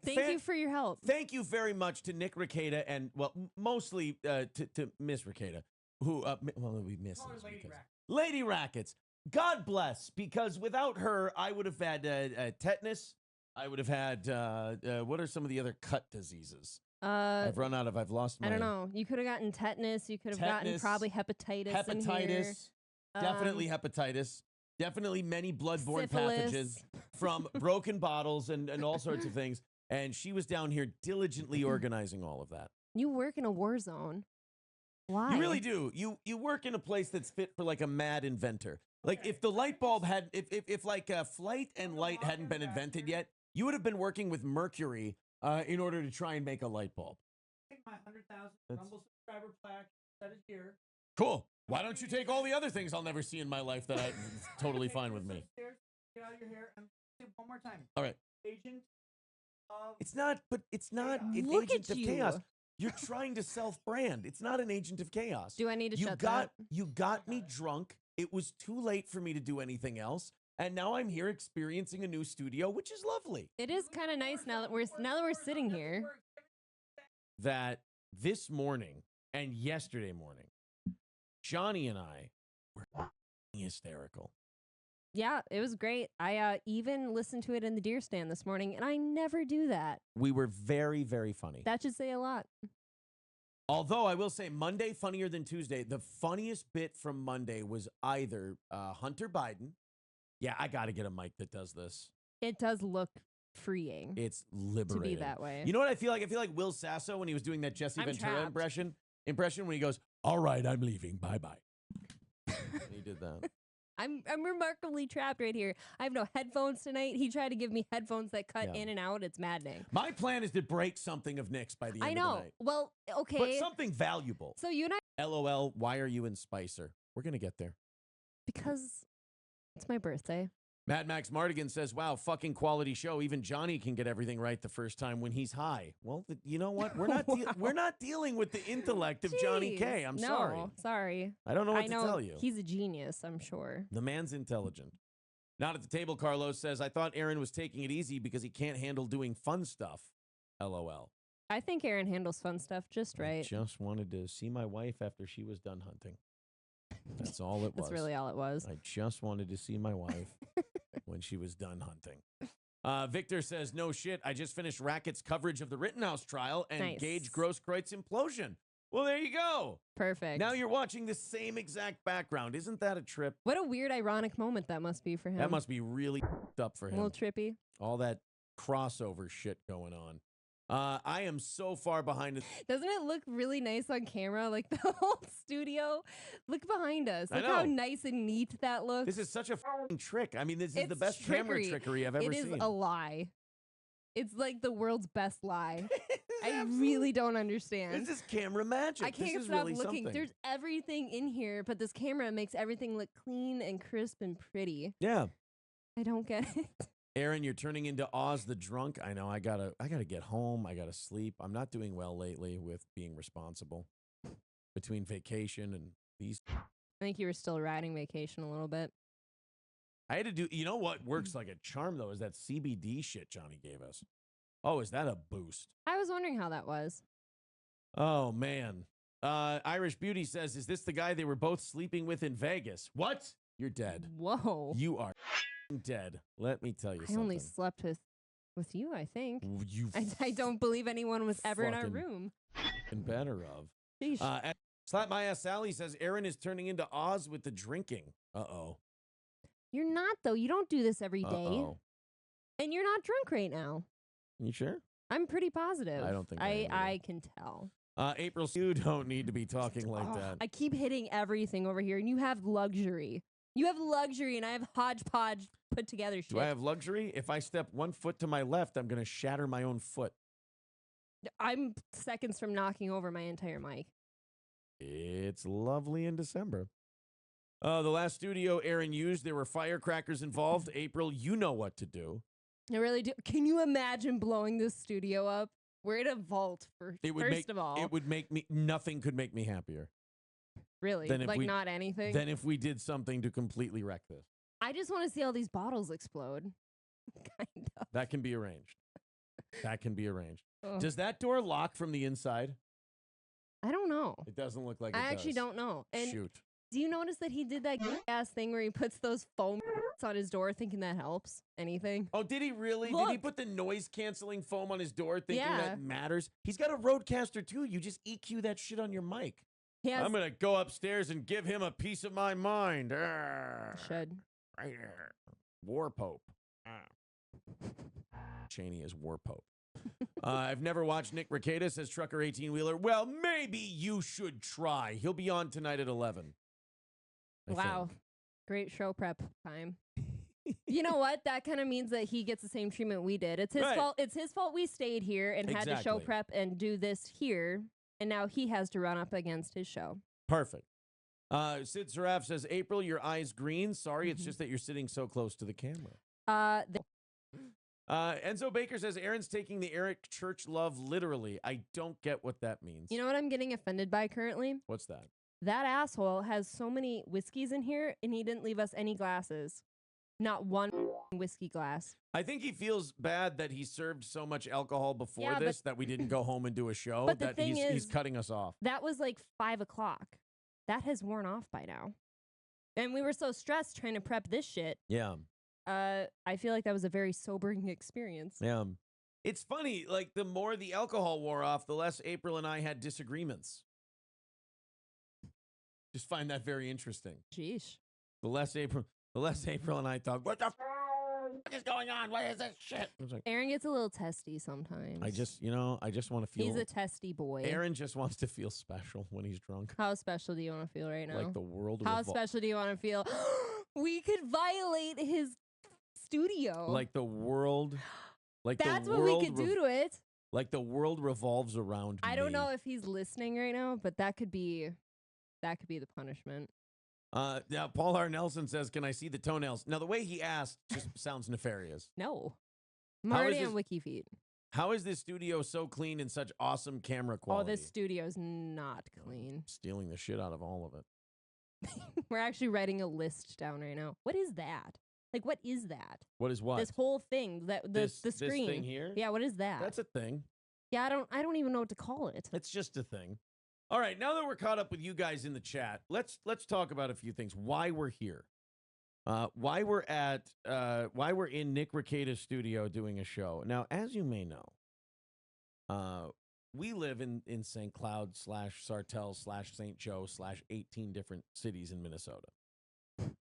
Thank you for your help. Thank you very much to Nick Rekieta and, well, mostly to Miss Rekieta, who, well, we miss Lady Rackets. God bless, because without her, I would have had tetanus. I would have had, what are some of the other cut diseases? I've lost my... I don't know. You could have gotten tetanus. You could have gotten probably hepatitis in here. Hepatitis. Definitely hepatitis. Definitely many bloodborne Syphilis. pathogens from broken bottles and all sorts of things. And she was down here diligently organizing all of that. You work in a war zone. Why? You really do. You work in a place that's fit for like a mad inventor. Like if the light bulb had, if like flight and light hadn't been invented yet, you would have been working with mercury in order to try and make a light bulb. Take my 100,000 Rumble subscriber plaque, set it here. Cool. Why don't you take all the other things I'll never see in my life that I'm totally fine with me? Get out of your hair and say it one more time. All right. Agent of... It's not an Look agent at of you. chaos. You're trying to self-brand. It's not an agent of chaos. Do I need to shut that? You got me drunk. It was too late for me to do anything else. And now I'm here experiencing a new studio, which is lovely. It is kind of nice now that we're sitting here. That this morning and yesterday morning, Johnny and I were hysterical. Yeah, it was great. I even listened to it in the deer stand this morning, and I never do that. We were very, very funny. That should say a lot. Although I will say Monday funnier than Tuesday. The funniest bit from Monday was either Hunter Biden. Yeah, I got to get a mic that does this. It does look freeing. It's liberating. To be that way. You know what I feel like? I feel like Will Sasso when he was doing that Jesse I'm Ventura trapped. impression when he goes, "All right, I'm leaving. Bye-bye." He did that. I'm remarkably trapped right here. I have no headphones tonight. He tried to give me headphones that cut in and out. It's maddening. My plan is to break something of Nick's by the end I of know. the night. Well, okay. But something valuable. So you and I... LOL, why are you in Spicer? We're going to get there. Because it's my birthday. Mad Max Mardigan says, wow, fucking quality show. Even Johnny can get everything right the first time when he's high. Well, you know what? We're not we're not dealing with the intellect of Johnny K. I'm sorry. No, sorry. I don't know what to tell you. He's a genius, I'm sure. The man's intelligent. Not at the table, Carlos says, I thought Aaron was taking it easy because he can't handle doing fun stuff. LOL. I think Aaron handles fun stuff just right. I just wanted to see my wife after she was done hunting. That's all it was. That's really all it was. I just wanted to see my wife when she was done hunting. Victor says, no shit. I just finished Racket's coverage of the Rittenhouse trial and Gage Grosskreutz implosion. Well, there you go. Perfect. Now you're watching the same exact background. Isn't that a trip? What a weird, ironic moment that must be for him. That must be really up for him. A little trippy. All that crossover shit going on. I am so far behind it. Doesn't it look really nice on camera? Like the whole studio? Look behind us. Look I know. how nice and neat that looks. This is such a f***ing trick. I mean, this is the It's best camera trickery I've ever seen. It is a lie. It's like the world's best lie. I really don't understand. This is camera magic. I can't this is stop really looking. something. There's everything in here, but this camera makes everything look clean and crisp and pretty. Yeah. I don't get it. Aaron, you're turning into Oz the drunk. I know. I gotta get home. I gotta sleep. I'm not doing well lately with being responsible between vacation and these. I think you were still riding vacation a little bit. I had to do. You know what works like a charm though is that CBD shit Johnny gave us. Oh, is that a boost? I was wondering how that was. Oh man. Irish Beauty says, "Is this the guy they were both sleeping with in Vegas?" What? You're dead. Whoa. You are dead. Let me tell you something. I only slept with With you, I think. You I don't believe anyone was ever in our fucking room. and better of. Sheesh. And Slap My Ass Sally says Aaron is turning into Oz with the drinking. Uh-oh. You're not, though. You don't do this every day. Uh-oh. And you're not drunk right now. You sure? I'm pretty positive. I don't think I am either. I can tell. April, you don't need to be talking like that. I keep hitting everything over here, and you have luxury. You have luxury, and I have hodgepodge put together shit. Do I have luxury? If I step 1 foot to my left, I'm going to shatter my own foot. I'm seconds from knocking over my entire mic. It's lovely in December. The last studio Aaron used, there were firecrackers involved. April, you know what to do. I really do. Can you imagine blowing this studio up? We're in a vault first of all. It would make me, nothing could make me happier. Really? Like not anything? Than if we did something to completely wreck this. I just want to see all these bottles explode. Kind of. That can be arranged. That can be arranged. Ugh. Does that door lock from the inside? I don't know. It doesn't look like it I does. actually don't know. And Shoot. do you notice that he did that ass thing where he puts those foam on his door thinking that helps? Anything? Oh, did he really? Look. Did he put the noise-canceling foam on his door thinking Yeah. that matters? He's got a Roadcaster, too. You just EQ that shit on your mic. He has, I'm going to go upstairs and give him a piece of my mind. should. Right here. War Pope. Cheney is War Pope. I've never watched Nick Rekieta, says Trucker 18-Wheeler. Well, maybe you should try. He'll be on tonight at 11. I Wow. think. Great show prep time. You know what? That kind of means that he gets the same treatment we did. It's his Right. fault. It's his fault we stayed here and had to show Exactly. prep and do this here. And now he has to run up against his show. Perfect. Sid Saraf says, April, your eye's green. Sorry, it's Mhm. just that you're sitting so close to the camera. Enzo Baker says, Aaron's taking the Eric Church love literally. I don't get what that means. You know what I'm getting offended by currently? What's that? That asshole has so many whiskeys in here, and he didn't leave us any glasses. Not one whiskey glass. I think he feels bad that he served so much alcohol before Yeah, this that we didn't go home and do a show. But the that thing he's is- cutting us off. That was like 5 o'clock. That has worn off by now. And we were so stressed trying to prep this shit. Yeah. I feel like that was a very sobering experience. Yeah. It's funny, like the more the alcohol wore off, the less April and I had disagreements. Just find that very interesting. Sheesh. The less April and I talk, what the f is going on? What is this shit? I was like, Aaron gets a little testy sometimes. I just want to feel. He's a testy boy. Aaron just wants to feel special when he's drunk. How special do you want to feel right now? Like the world. How special do you want to feel? We could violate his studio. Like the world. Like That's the what world we could do to it. Like the world revolves around me. I don't know if he's listening right now, but that could be the punishment. Now Paul R. Nelson says, "Can I see the toenails?" Now the way he asked just sounds nefarious. No. I'm How already is on WikiFeet. How is this studio so clean and such awesome camera Oh, quality? this studio's not clean. Stealing the shit out of all of it. We're actually writing a list down right now. What is that? Like, what is that? What is what? This whole thing, the This screen. thing here? Yeah, what is that? That's a thing. Yeah, I don't even know what to call it. It's just a thing. All right, now that we're caught up with you guys in the chat, let's talk about a few things. Why we're here. Why we're in Nick Rekieta's studio doing a show. Now, as you may know, we live in St. Cloud / Sartell / St. Joe / 18 different cities in Minnesota.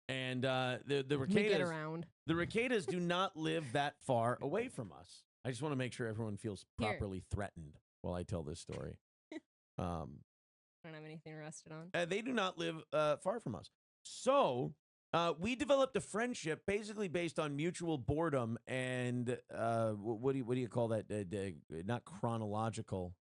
And the We get Rekietas, around. the Rekietas do not live that far away from us. I just want to make sure everyone feels Here. properly threatened while I tell this story. I don't have anything rested on. They do not live far from us. So we developed a friendship basically based on mutual boredom and what do you call that? Not chronological.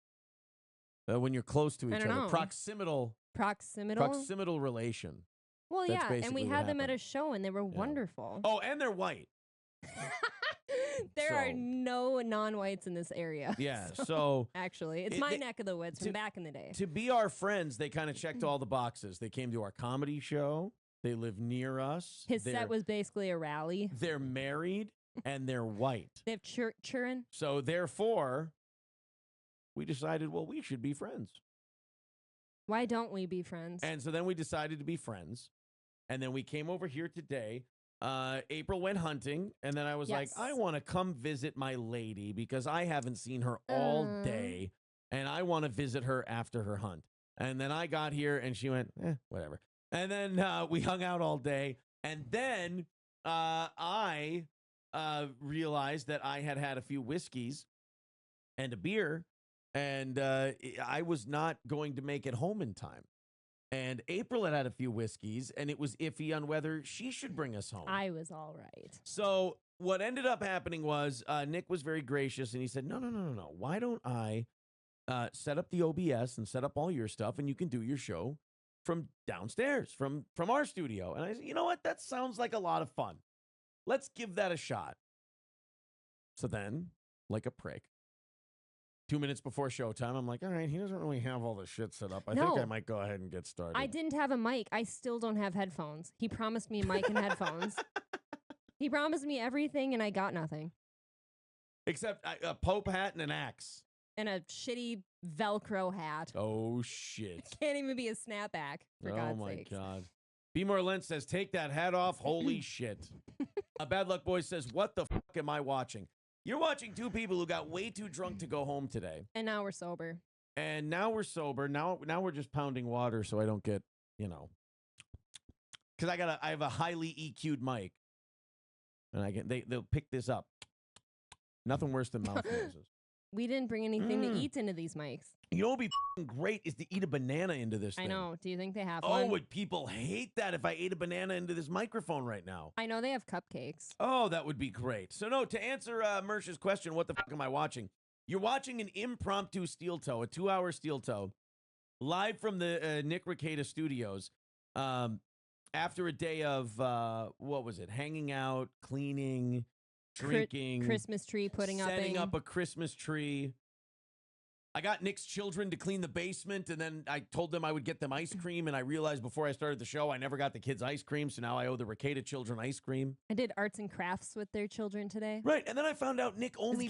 When you're close to each don't other. know. Proximal relation. Well, That's yeah, and basically we what had them at happened. a show, and they were wonderful. Oh, and they're white. There are so- no non-whites in this area. Yeah, so actually, it's my neck of the woods from back in the day. to be our friends, they kind of checked all the boxes. They came to our comedy show. They live near us. His set was basically a rally. They're married and they're white. They have children. So therefore, we decided, well, we should be friends. Why don't we be friends? And so then we decided to be friends. And then we came over here today April went hunting, and then I was like, I want to come visit my lady because I haven't seen her all day, and I want to visit her after her hunt. And then I got here, and she went, whatever. And then we hung out all day, and then I realized that I had a few whiskeys and a beer, and I was not going to make it home in time. And April had a few whiskeys, and it was iffy on whether she should bring us home. I was all right. So what ended up happening was Nick was very gracious, and he said, no. Why don't I set up the OBS and set up all your stuff, and you can do your show from downstairs, from our studio. And I said, you know what? That sounds like a lot of fun. Let's give that a shot. So then, like a prick, 2 minutes before showtime, I'm like, all right, he doesn't really have all the shit set up. I think I might go ahead and get started. I didn't have a mic. I still don't have headphones. He promised me a mic and headphones. He promised me everything, and I got nothing. Except a Pope hat and an axe. And a shitty Velcro hat. Oh, shit. Can't even be a snapback, for God's sake. Oh, my God. B. More Lent says, take that hat off. Holy shit. Bad Luck Boy says, what the fuck am I watching? You're watching two people who got way too drunk to go home today. And now we're sober. And now we're sober. Now we're just pounding water so I don't get, because I have a highly EQ'd mic. And they'll pick this up. Nothing worse than mouth noises. We didn't bring anything to eat into these mics. You know what would be great is to eat a banana into this thing. I know. Do you think they have one? Oh, would people hate that if I ate a banana into this microphone right now? I know they have cupcakes. Oh, that would be great. So, no, to answer Mersh's question, what the fuck am I watching? You're watching an impromptu steel toe, a 2-hour steel toe, live from the Nick Rekieta studios after a day of, what was it, hanging out, cleaning, drinking. Christmas tree putting up. Setting up a Christmas tree. I got Nick's children to clean the basement, and then I told them I would get them ice cream, and I realized before I started the show I never got the kids ice cream, so now I owe the Rekieta children ice cream. I did arts and crafts with their children today. Right, and then I found out Nick only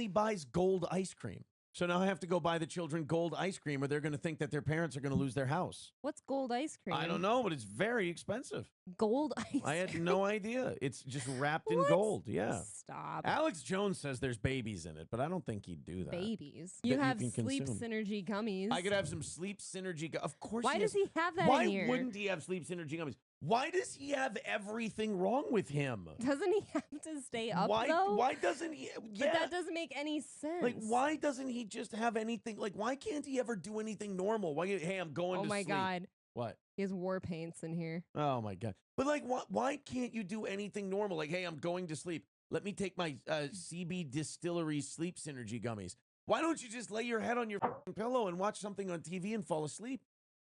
buys gold ice cream. So now I have to go buy the children gold ice cream, or they're going to think that their parents are going to lose their house. What's gold ice cream? I don't know, but it's very expensive. Gold ice cream? I had no idea. It's just wrapped in gold. Yeah. Stop. Alex Jones says there's babies in it, but I don't think he'd do that. Babies? You have sleep synergy gummies. I could have some sleep synergy gummies. Of course. Why does he have that Why in here? wouldn't he have sleep synergy gummies? Why does he have everything wrong with him? Doesn't he have to stay up, though? Why doesn't he? Yeah. But that doesn't make any sense. Like, why doesn't he just have anything? Like, why can't he ever do anything normal? Why? Hey, I'm going to sleep. Oh, my God. What? He has war paints in here. Oh, my God. But, like, why can't you do anything normal? Like, hey, I'm going to sleep. Let me take my CB Distillery Sleep Synergy gummies. Why don't you just lay your head on your pillow and watch something on TV and fall asleep?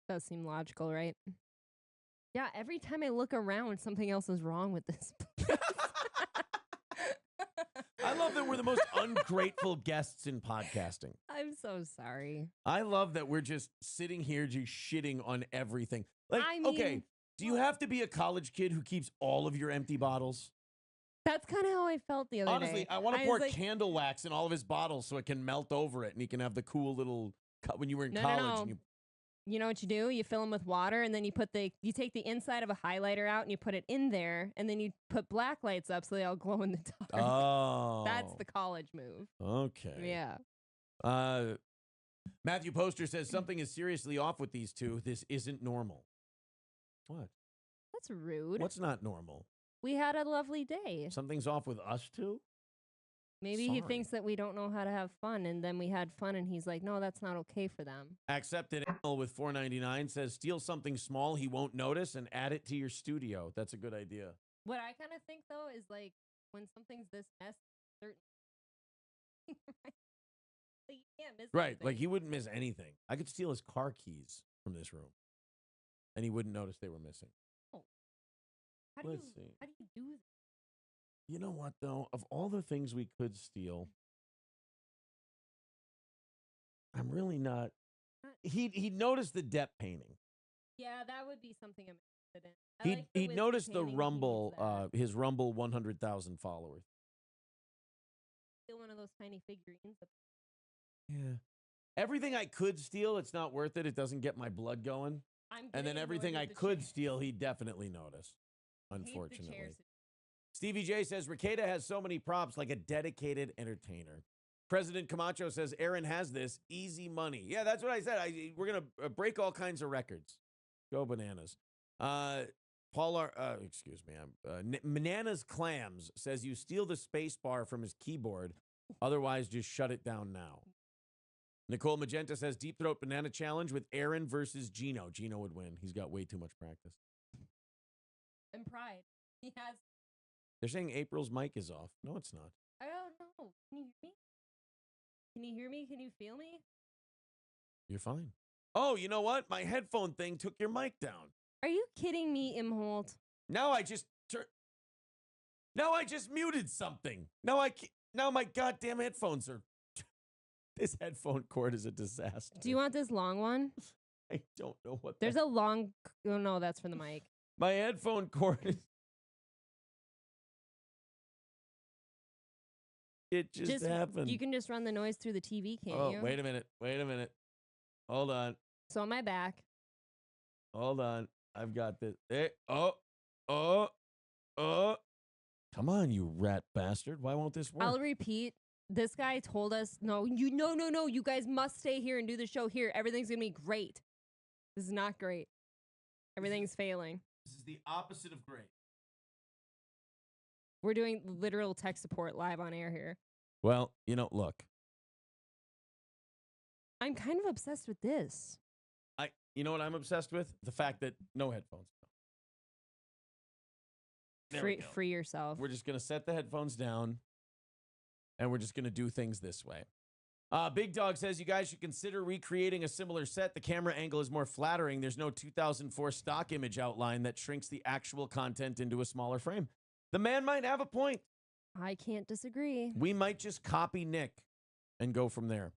Does seem logical, right? Yeah, every time I look around, something else is wrong with this place. I love that we're the most ungrateful guests in podcasting. I'm so sorry. I love that we're just sitting here just shitting on everything. Like, I mean, okay, do you have to be a college kid who keeps all of your empty bottles? That's kind of how I felt the other day. Honestly, I want to pour candle wax in all of his bottles so it can melt over it, and he can have the cool little cut when you were in college. And you know what you do? You fill them with water, and then you take the inside of a highlighter out, and you put it in there, and then you put black lights up so they all glow in the dark. Oh. That's the college move. Okay. Yeah. Matthew Poster says something is seriously off with these two. This isn't normal. What? That's rude. What's not normal? We had a lovely day. Something's off with us two? Maybe he thinks that we don't know how to have fun, and then we had fun, and he's like, no, that's not okay for them. Accepted with $4.99 says, steal something small he won't notice and add it to your studio. That's a good idea. What I kind of think, though, is like when something's this messy, certain like, you can't miss right, anything. like he wouldn't miss anything. I could steal his car keys from this room, and he wouldn't notice they were missing. Oh. Let's see. How do you do that? You know what, though? Of all the things we could steal, I'm really not. He'd notice the depth painting. Yeah, that would be something I'm interested in. He'd notice the Rumble, his Rumble 100,000 followers. Steal one of those tiny figurines. Yeah. Everything I could steal, it's not worth it. It doesn't get my blood going. And then everything I could steal, he'd definitely notice. unfortunately. Stevie J says, Rekieta has so many props like a dedicated entertainer. President Camacho says, Aaron has this easy money. Yeah, that's what I said. We're going to break all kinds of records. Go bananas. Bananas Clams says, you steal the space bar from his keyboard. Otherwise, just shut it down now. Nicole Magenta says, Deep Throat Banana Challenge with Aaron versus Gino. Gino would win. He's got way too much practice. And pride. He has. They're saying April's mic is off. No, it's not. I don't know. Can you hear me? Can you hear me? Can you feel me? You're fine. Oh, you know what? My headphone thing took your mic down. Are you kidding me, Imholte? Now I just muted something. Now my goddamn headphones are. This headphone cord is a disaster. Do you want this long one? I don't know what. There's a long. Oh no, that's for the mic. My headphone cord is. It just happened. You can just run the noise through the TV, can't you? Oh, wait a minute. Hold on. So on my back. Hold on. I've got this. Hey, come on, you rat bastard. Why won't this work? I'll repeat. This guy told us, no, you guys must stay here and do the show here. Everything's going to be great. This is not great. Everything's failing. This is the opposite of great. We're doing literal tech support live on air here. Well, look. I'm kind of obsessed with this. You know what I'm obsessed with? The fact that no headphones. Free yourself. We're just going to set the headphones down, and we're just going to do things this way. Big Dog says, you guys should consider recreating a similar set. The camera angle is more flattering. There's no 2004 stock image outline that shrinks the actual content into a smaller frame. The man might have a point. I can't disagree. We might just copy Nick and go from there.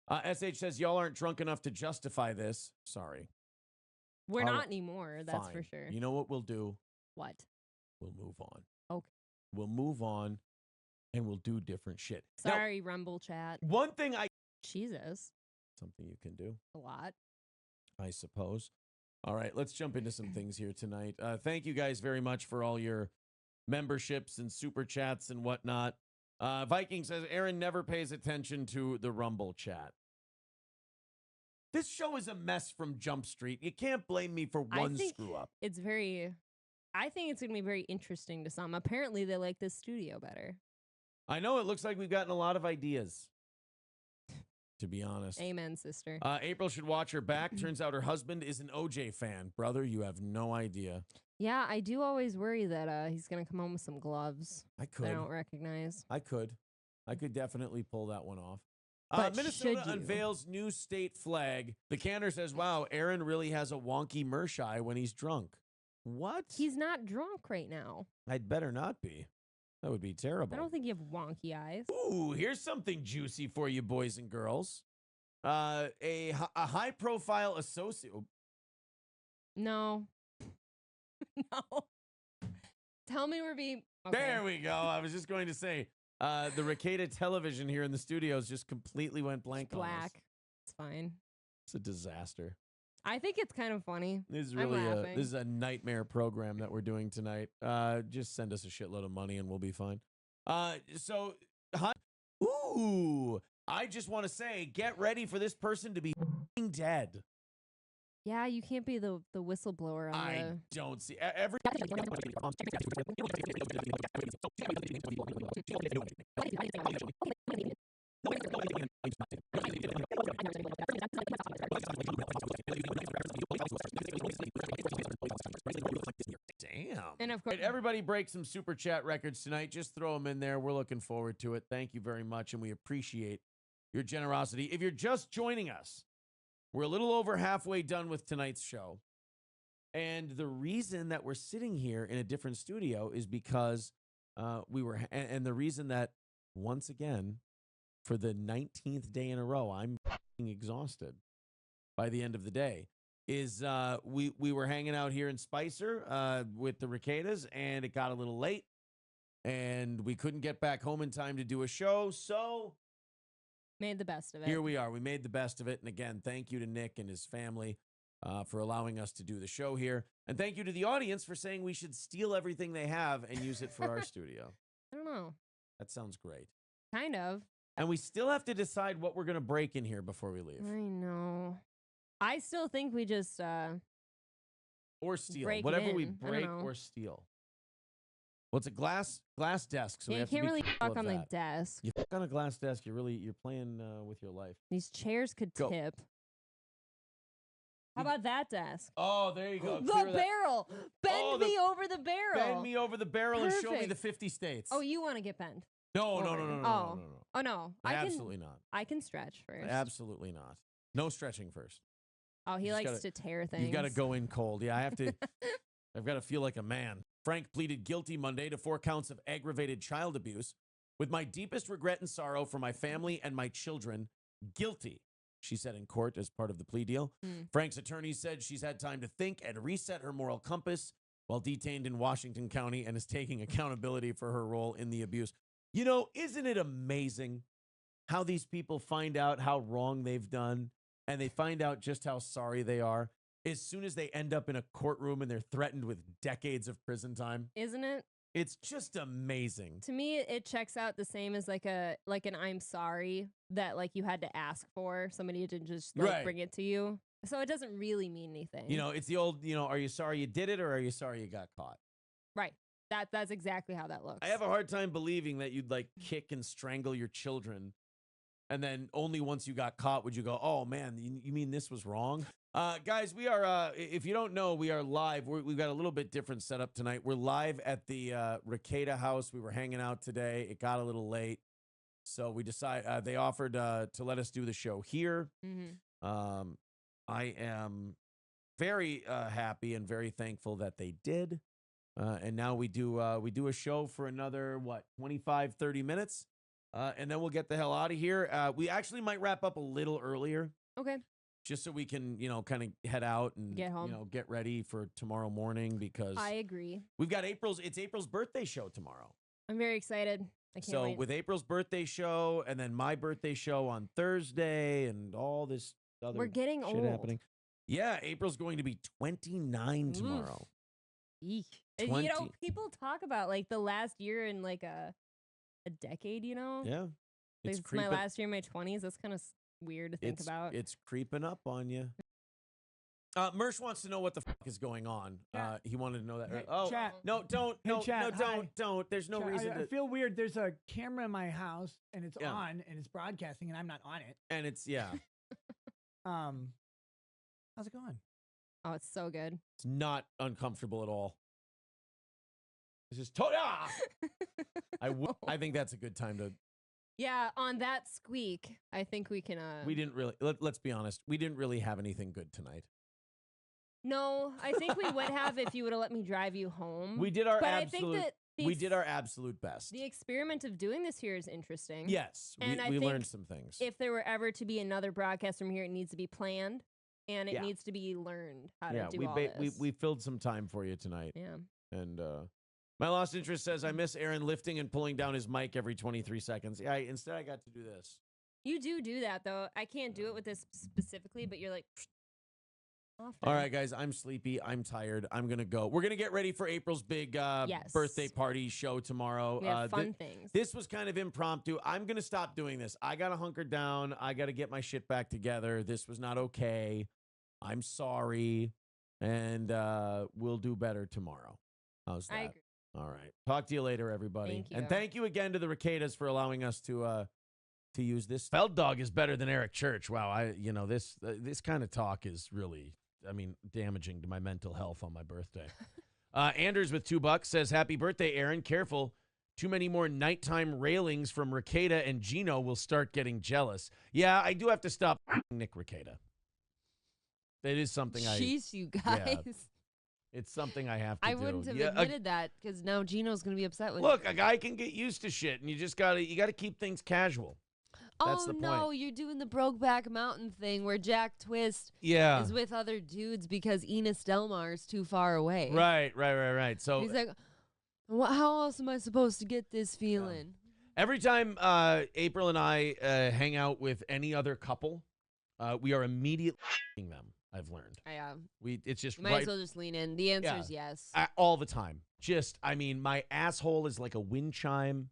SH says, y'all aren't drunk enough to justify this. Sorry. We're not anymore, that's for sure. You know what we'll do? What? We'll move on. Okay. We'll move on, and we'll do different shit. Sorry, Rumble chat. One thing Jesus. Something you can do. A lot. I suppose. All right, let's jump into some things here tonight. Thank you guys very much for all your memberships and super chats and whatnot. Viking says, Aaron never pays attention to the Rumble chat. This show is a mess from Jump Street. You can't blame me for one screw up. I think it's going to be very interesting to some. Apparently, they like this studio better. I know. It looks like we've gotten a lot of ideas, to be honest. Amen, sister. April should watch her back. Turns out her husband is an OJ fan. Brother, you have no idea. Yeah, I do always worry that he's going to come home with some gloves I don't recognize. I could definitely pull that one off. But Minnesota unveils new state flag. The Canner says, wow, Aaron really has a wonky mersh eye when he's drunk. What? He's not drunk right now. I'd better not be. That would be terrible. I don't think you have wonky eyes. Ooh, here's something juicy for you boys and girls. A high-profile associate. No. No. Tell me we're being... Okay. There we go. I was just going to say, the Rekieta television here in the studios just completely went blank on us. Black. It's fine. It's a disaster. I think it's kind of funny. This is a nightmare program that we're doing tonight. Just send us a shitload of money and we'll be fine. Ooh, I just want to say, get ready for this person to be dead. Yeah, you can't be the whistleblower on I don't see every. Damn. And of course, everybody break some super chat records tonight. Just throw them in there. We're looking forward to it. Thank you very much, and we appreciate your generosity. If you're just joining us, we're a little over halfway done with tonight's show. And the reason that we're sitting here in a different studio is because and the reason that, once again, for the 19th day in a row, I'm exhausted by the end of the day, is we were hanging out here in Spicer with the Rekietas, and it got a little late, and we couldn't get back home in time to do a show, so... Made the best of it. Here we are. We made the best of it. And again, thank you to Nick and his family for allowing us to do the show here. And thank you to the audience for saying we should steal everything they have and use it for our studio. I don't know. That sounds great. Kind of. And we still have to decide what we're going to break in here before we leave. I know. I still think we just Or steal. break it Whatever we in. I don't break know. or steal. Well, it's a glass desk, so we Yeah, you have to can't be really careful fuck of on the that. desk. You fuck on a glass desk, you're playing with your life. These chairs could Go. tip. How about that desk? Oh, there you go. The Clear that- barrel. Bend Oh, me over the barrel. Bend me over the barrel and show me Perfect. the 50 states. Oh, you want to get bent? No, no, over. no, no, no, Oh. no, no, no. Oh no. Absolutely not. I can stretch first. Absolutely not. No stretching first. Oh, he You just likes gotta- to tear things. You've got to go in cold. Yeah, I have to. I've got to feel like a man. Frank pleaded guilty Monday to 4 counts of aggravated child abuse. With my deepest regret and sorrow for my family and my children, guilty, she said in court as part of the plea deal. Frank's attorney said she's had time to think and reset her moral compass while detained in Washington County and is taking accountability for her role in the abuse. You know, isn't it amazing how these people find out how wrong they've done and they find out just how sorry they are as soon as they end up in a courtroom and they're threatened with decades of prison time? Isn't it? It's just amazing. To me, it checks out the same as like an I'm sorry that like you had to ask for. Somebody didn't just like Right. bring it to you. So it doesn't really mean anything. You know, it's the old, are you sorry you did it or are you sorry you got caught? Right. That's exactly how that looks. I have a hard time believing that you'd like kick and strangle your children. And then only once you got caught would you go, oh man, you mean this was wrong? Guys, we are, if you don't know, we are live. We've got a little bit different setup tonight. We're live at the Rekieta house. We were hanging out today. It got a little late. So we decided, they offered to let us do the show here. Mm-hmm. I am very happy and very thankful that they did. And now we do a show for another, 25, 30 minutes. And then we'll get the hell out of here. We actually might wrap up a little earlier. Okay. Just so we can, kind of head out and Get home. Get ready for tomorrow morning because I agree. we've got it's April's birthday show tomorrow. I'm very excited. I can't wait. With April's birthday show and then my birthday show on Thursday and all this other We're getting shit old. happening. Yeah, April's going to be 29 tomorrow. Eek. And, 20. people talk about like the last year in like a decade, Yeah. It's my last year in my 20s. That's kind of weird to think about. It's creeping up on you. Mersh wants to know what the fuck is going on. He wanted to know that. Hey, Oh, chat. no, don't. Hey, No, chat, no, hi. don't. There's no Chat, reason I to. feel weird. There's a camera in my house and it's Yeah. on and it's broadcasting and I'm not on it. And it's, yeah. How's it going? Oh, it's so good. It's not uncomfortable at all. It's just I think that's a good time to. Yeah, on that squeak, I think we can. We didn't really. Let's be honest. We didn't really have anything good tonight. No, I think we would have if you would have let me drive you home. We did our but absolute. I think that we did our absolute best. The experiment of doing this here is interesting. Yes, and I we think learned some things. If there were ever to be another broadcast from here, it needs to be planned and it Yeah. needs to be learned how Yeah, to do all this. we filled some time for you tonight. Yeah. And my lost interest says I miss Aaron lifting and pulling down his mic every 23 seconds. Yeah, instead I got to do this. You do that though. I can't do it with this specifically, but you're like. Often. All right, guys, I'm sleepy. I'm tired. I'm going to go. We're going to get ready for April's big Yes. birthday party show tomorrow. We have fun things. This was kind of impromptu. I'm going to stop doing this. I got to hunker down. I got to get my shit back together. This was not okay. I'm sorry. And we'll do better tomorrow. How's that? I agree. All right. Talk to you later, everybody. Thank you. And thank you again to the Rekietas for allowing us to use this. Feld Dog is better than Eric Church. Wow, this kind of talk is really, damaging to my mental health on my birthday. Anders with $2 says, "Happy birthday, Aaron. Careful. Too many more nighttime railings from Rekieta and Gino will start getting jealous." Yeah, I do have to stop Nick Rekieta. It is something Jeez, you guys. Yeah, it's something I have to do. I wouldn't have admitted that because now Gino's going to be upset with Look, a guy can get used to shit, and you just got to keep things casual. That's the point. No, you're doing the Brokeback Mountain thing where Jack Twist is with other dudes because Enos Delmar is too far away. Right. So he's like, how else am I supposed to get this feeling? Every time April and I hang out with any other couple, we are immediately them. I've learned. It's just You might right as well just lean in. The answer is yes. all the time. My asshole is like a wind chime.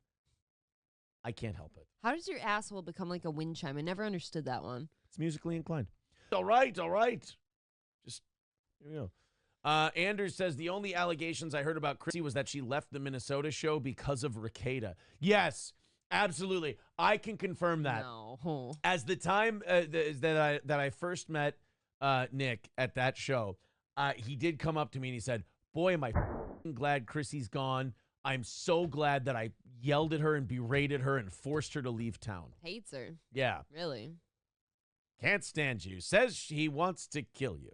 I can't help it. How does your asshole become like a wind chime? I never understood that one. It's musically inclined. All right. Just, here we go. Anders says, the only allegations I heard about Chrissy was that she left the Minnesota show because of Rekieta. Yes, absolutely. I can confirm that. No. As the time that I first met Nick at that show, he did come up to me and he said, boy, am I glad Chrissy's gone. I'm so glad that I yelled at her and berated her and forced her to leave town. Hates her. Yeah. Really? Can't stand you. Says he wants to kill you.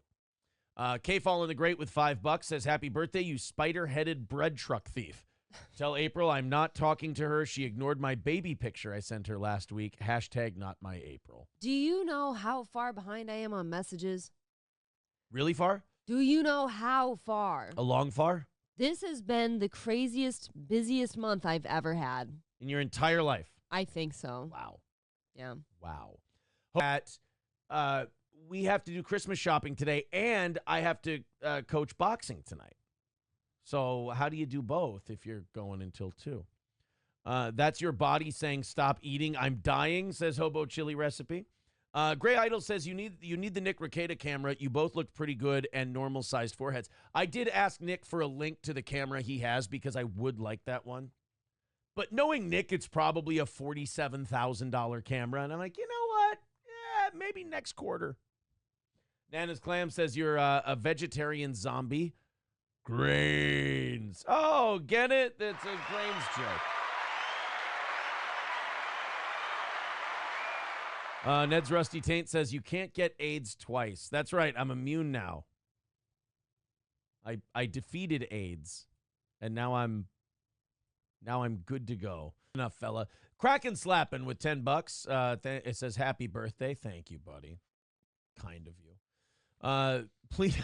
K-Fall in the Great with $5 says, happy birthday, you spider-headed bread truck thief. Tell April I'm not talking to her. She ignored my baby picture I sent her last week. Hashtag not my April. Do you know how far behind I am on messages? Really far? Do you know how far? A long far? This has been the craziest, busiest month I've ever had. In your entire life? I think so. Wow. Yeah. Wow. We have to do Christmas shopping today, and I have to coach boxing tonight. So how do you do both if you're going until 2? That's your body saying stop eating. I'm dying, says Hobo Chili Recipe. Gray Idol says you need the Nick Rekieta camera. You both looked pretty good and normal-sized foreheads. I did ask Nick for a link to the camera he has because I would like that one. But knowing Nick, it's probably a $47,000 camera, and I'm like, you know what? Yeah, maybe next quarter. Nana's Clam says you're a vegetarian zombie. Grains. Oh, get it? That's a grains joke. Ned's Rusty Taint says you can't get AIDS twice. That's right. I'm immune now. I defeated AIDS, and now I'm good to go. Enough, fella. Kraken slapping with $10. It says happy birthday. Thank you, buddy. Kind of you. Please,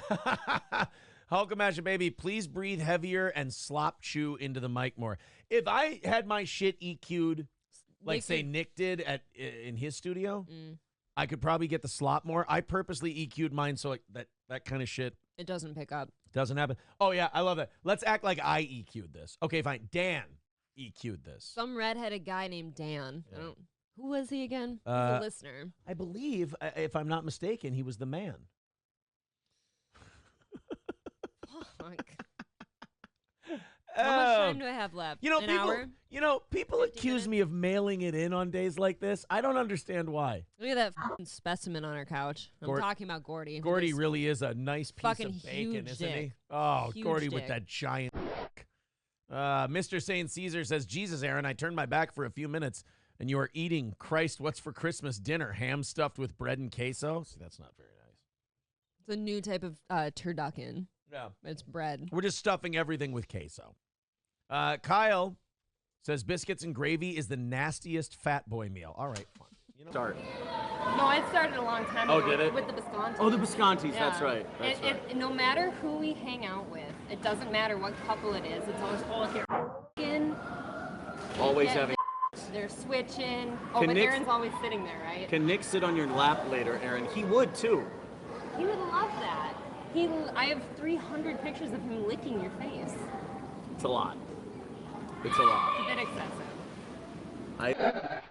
Hulkamasha baby, please breathe heavier and slop chew into the mic more. If I had my shit EQ'd, like say Nick did in his studio, I could probably get the slop more. I purposely EQ'd mine so that kind of shit. It doesn't pick up. Doesn't happen. Oh yeah, I love that. Let's act like I EQ'd this. Okay, fine. Dan EQ'd this. Some redheaded guy named Dan. Yeah. Who was he again? He's a listener. I believe, if I'm not mistaken, he was the man. How much time do I have left? An hour? People accuse me of mailing it in on days like this. I don't understand why. Look at that specimen on our couch. I'm talking about Gordy. Gordy really is a nice piece of bacon, isn't he? Oh, huge Gordy with that giant dick. Mr. St. Caesar says, Jesus, Aaron, I turned my back for a few minutes, and you are eating, Christ, what's for Christmas dinner? Ham stuffed with bread and queso? See, that's not very nice. It's a new type of turducken. Yeah. It's bread. We're just stuffing everything with queso. Kyle says biscuits and gravy is the nastiest fat boy meal. All right, fine. Start. No, I started a long time ago. Oh, did it? With the Biscontis. Oh, the Biscontis. Yeah. That's right. That's right. No matter who we hang out with, it doesn't matter what couple it is. It's always, oh, here. Always having. They're switching. Oh, but Aaron's always sitting there, right? Can Nick sit on your lap later, Aaron? He would, too. He would love that. I have 300 pictures of him licking your face. It's a lot. It's a lot. It's a bit excessive.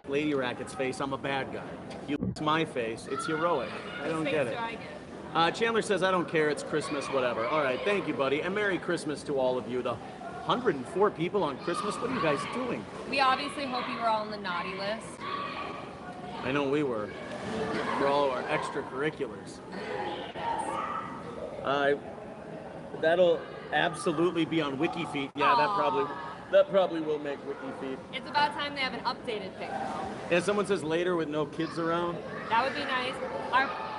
Lady Racket's face, I'm a bad guy. It's my face, it's heroic. I don't get it. Chandler says, I don't care, it's Christmas, whatever. All right, thank you, buddy. And Merry Christmas to all of you. The 104 people on Christmas, what are you guys doing? We obviously hope you were all on the naughty list. I know we were. For all of our extracurriculars. That'll absolutely be on WikiFeet. Yeah, that probably will make WikiFeet. It's about time they have an updated pic, though. And someone says later with no kids around. That would be nice.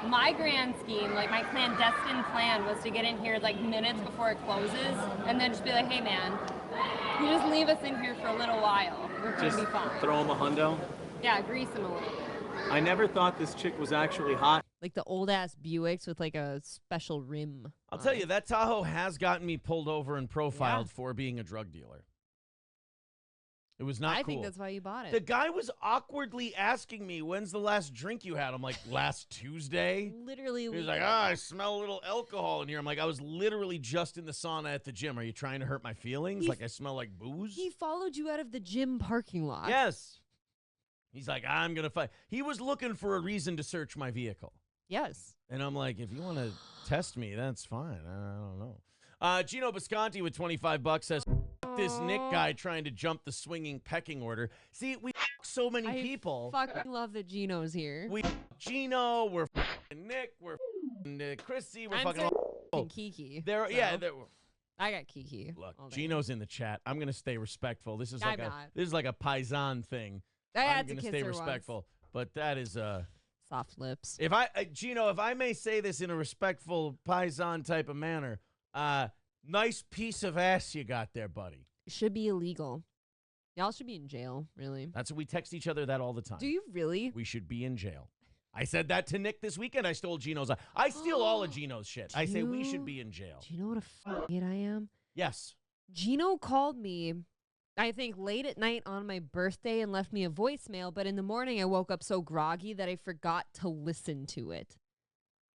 My grand scheme, like my clandestine plan, was to get in here like minutes before it closes, and then just be like, hey man, you just leave us in here for a little while. We're gonna be fine. Throw them a hundo? Yeah, grease them a little bit. I never thought this chick was actually hot. Like the old ass Buicks with like a special rim. I'll tell you, that Tahoe has gotten me pulled over and profiled for being a drug dealer. It was not I cool. think that's why you bought it. The guy was awkwardly asking me, when's the last drink you had? I'm like, last Tuesday? Literally. He was like, I smell a little alcohol in here. I'm like, I was literally just in the sauna at the gym. Are you trying to hurt my feelings? Like I smell like booze? He followed you out of the gym parking lot. Yes. He's like, I'm going to fight. He was looking for a reason to search my vehicle. Yes. And I'm like, if you want to test me, that's fine. I don't know. Gino Bisconti with $25 says, this Nick guy trying to jump the swinging pecking order. See, we so many people. I fucking love that Gino's here. We Gino, we're Nick, we're Chrissy, we're fucking Kiki. There, so. yeah. I got Kiki. Look, Gino's in the chat. I'm gonna stay respectful. This is like this is like a paisan thing. I'm gonna stay respectful, but that is soft lips. If Gino, if I may say this in a respectful paisan type of manner, nice piece of ass you got there, buddy. Should be illegal. Y'all should be in jail, really. That's what we text each other that all the time. Do you really? We should be in jail. I said that to Nick this weekend. I stole Gino's. I steal all of Gino's shit. I say we should be in jail. Do you know what a faggot I am? Yes. Gino called me, I think, late at night on my birthday and left me a voicemail, but in the morning I woke up so groggy that I forgot to listen to it.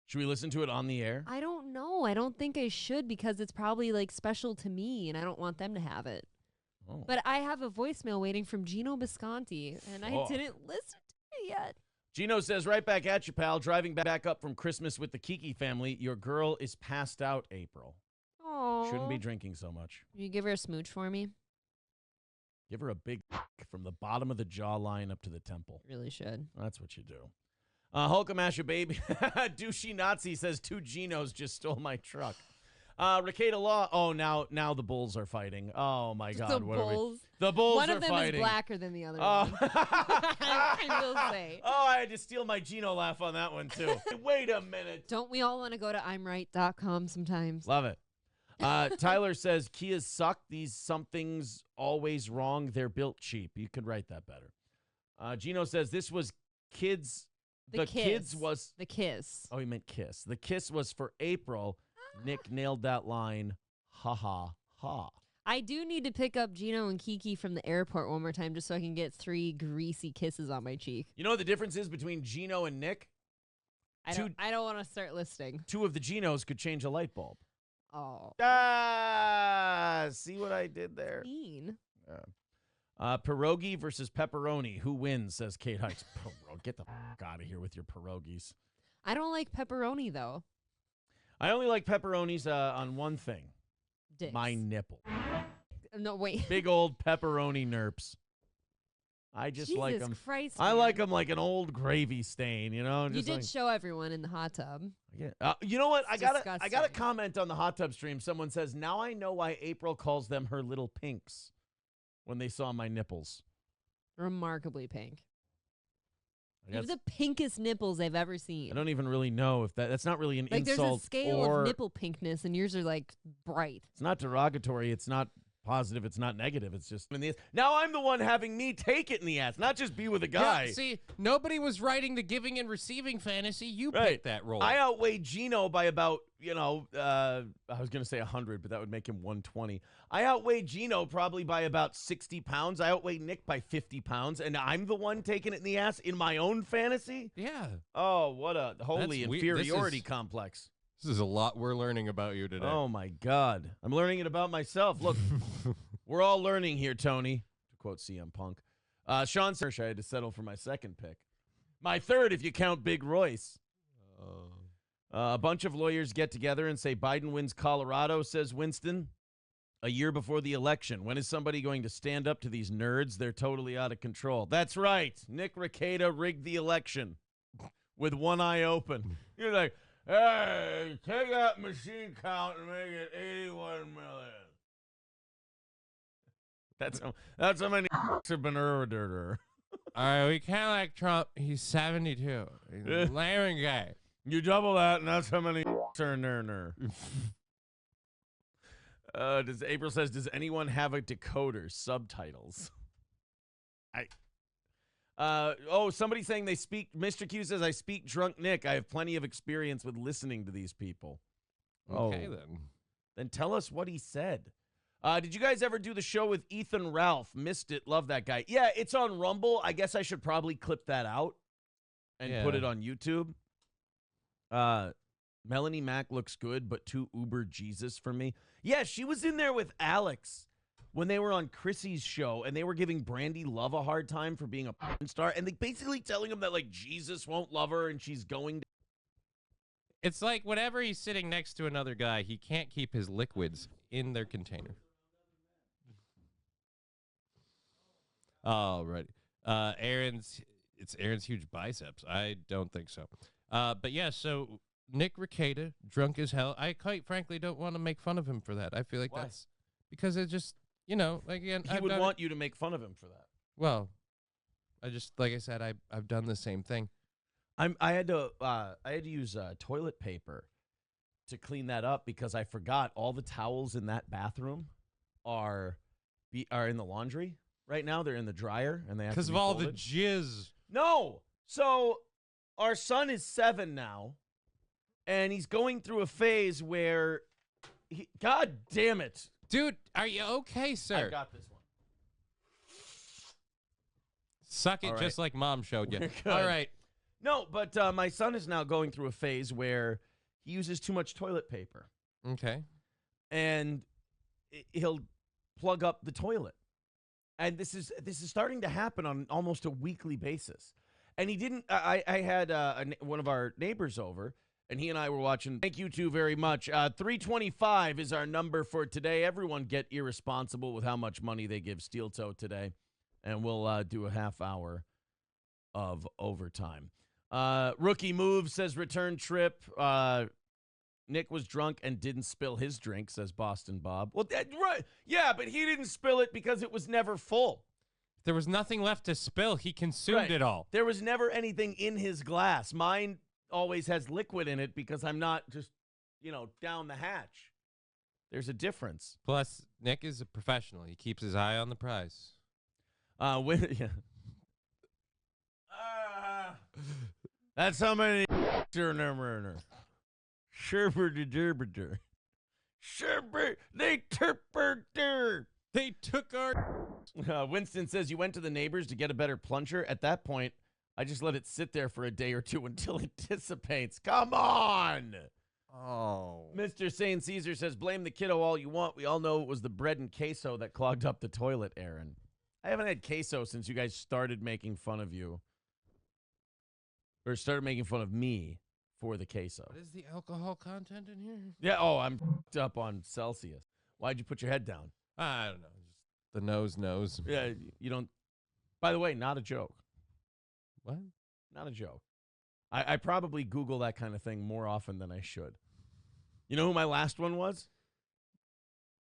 Should we listen to it on the air? I don't know. I don't think I should because it's probably like special to me and I don't want them to have it. Oh. But I have a voicemail waiting from Gino Bisconti and I didn't listen to it yet. Gino says, right back at you, pal. Driving back up from Christmas with the Kiki family. Your girl is passed out, April. Oh. Shouldn't be drinking so much. Can you give her a smooch for me? Give her a big from the bottom of the jawline up to the temple. Really should. That's what you do. Hulkamasha baby. Douchey Nazi says 2 Ginos just stole my truck. Rekieta Law. Oh, now the Bulls are fighting. Oh my God. The Bulls. The Bulls one are of them fighting. Is blacker than the other one. I will say. Oh, I had to steal my Gino laugh on that one too. Wait a minute. Don't we all want to go to imright.com sometimes? Love it. Tyler says Kias suck. These something's always wrong. They're built cheap. You could write that better. Gino says this was kids. The kids was the kiss. Oh, he meant kiss. The kiss was for April. Nick nailed that line. Ha ha ha. I do need to pick up Gino and Kiki from the airport one more time just so I can get 3 greasy kisses on my cheek. You know what the difference is between Gino and Nick? I don't want to start listing. 2 of the Ginos could change a light bulb. Oh. See what I did there? Mean. Pierogi versus pepperoni. Who wins, says Kate Heights. Get the fuck out of here with your pierogies. I don't like pepperoni, though. I only like pepperonis on one thing. Dicks. My nipple. No, wait. Big old pepperoni nerps. I just Jesus like them. Christ, I man. like them like an old gravy stain, you know? You Just did like, show everyone in the hot tub. yeah. You know what? It's I got a disgusting. comment on the hot tub stream. Someone says, now I know why April calls them her little pinks when they saw my nipples. Remarkably pink. I You have guess- the pinkest nipples I've ever seen. I don't even really know if that's not really an like insult. there's a scale or of nipple pinkness, and yours are like bright. It's not derogatory. It's not positive. It's not negative. It's just in the now I'm the one having me take it in the ass, not just be with a guy. Yeah, see, nobody was writing the giving and receiving fantasy. You Right. picked that role. I outweigh Gino by about, I was going to say 100, but that would make him 120. I outweigh Gino probably by about 60 pounds. I outweigh Nick by 50 pounds, and I'm the one taking it in the ass in my own fantasy? Yeah. Oh, what a holy That's inferiority complex. This is a lot we're learning about you today. Oh, my God. I'm learning it about myself. Look, we're all learning here, Tony, to quote CM Punk. Sean Search, I had to settle for my second pick. My third, if you count Big Royce. A bunch of lawyers get together and say Biden wins Colorado, says Winston, a year before the election. When is somebody going to stand up to these nerds? They're totally out of control. That's right. Nick Rekieta rigged the election with one eye open. You're like, hey, take that machine count and make it 81 million. That's how many have been murdered. All right, we can't like Trump. He's 72. He's a lame guy. You double that, and that's how many are ner. April says, does anyone have a decoder? Subtitles. Somebody saying they speak. Mr. Q says, I speak drunk Nick. I have plenty of experience with listening to these people. Okay, then. Then tell us what he said. Did you guys ever do the show with Ethan Ralph? Missed it. Love that guy. Yeah, it's on Rumble. I guess I should probably clip that out and put it on YouTube. Melanie Mack looks good, but too uber Jesus for me. Yeah, she was in there with Alex when they were on Chrissy's show, and they were giving Brandy Love a hard time for being a porn star, and they basically telling him that, like, Jesus won't love her and she's going to. It's like whenever he's sitting next to another guy, he can't keep his liquids in their container. All right. Aaron's huge biceps. I don't think so. But yeah, so Nick Rekieta, drunk as hell. I quite frankly don't want to make fun of him for that. I feel like that's because it just, you know, like again, He would want you to make fun of him for that. Well, I just, like I said, I've done the same thing. I had to use toilet paper to clean that up because I forgot all the towels in that bathroom are in the laundry right now. They're in the dryer and they have to be because of all folded. the jizz. No, so our son is 7 now, and he's going through a phase where, God damn it, dude, are you okay, sir? I got this one. Suck it, All right. just like Mom showed you. We're good. All right. No, but my son is now going through a phase where he uses too much toilet paper. Okay. And he'll plug up the toilet. And this is starting to happen on almost a weekly basis. And he didn't. I had one of our neighbors over, and he and I were watching. Thank you two very much. 325 is our number for today. Everyone get irresponsible with how much money they give Steel Toe today, and we'll do a half hour of overtime. Rookie Move says return trip. Nick was drunk and didn't spill his drink, says Boston Bob. Well, right. Yeah, but he didn't spill it because it was never full. There was nothing left to spill. He consumed it all. There was never anything in his glass. Mine always has liquid in it because I'm not just, down the hatch. There's a difference. Plus, Nick is a professional. He keeps his eye on the prize. That's how many Sherbert. They took our. Winston says you went to the neighbors to get a better plunger. At that point, I just let it sit there for a day or two until it dissipates. Come on. Oh. Mr. St. Caesar says blame the kiddo all you want. We all know it was the bread and queso that clogged up the toilet, Aaron. I haven't had queso since you guys started making fun of you. Or started making fun of me for the queso. What is the alcohol content in here? Yeah, I'm f***ed up on Celsius. Why'd you put your head down? I don't know. Just the nose knows. Yeah, you don't. By the way, not a joke. What? Not a joke. I probably Google that kind of thing more often than I should. You know who my last one was?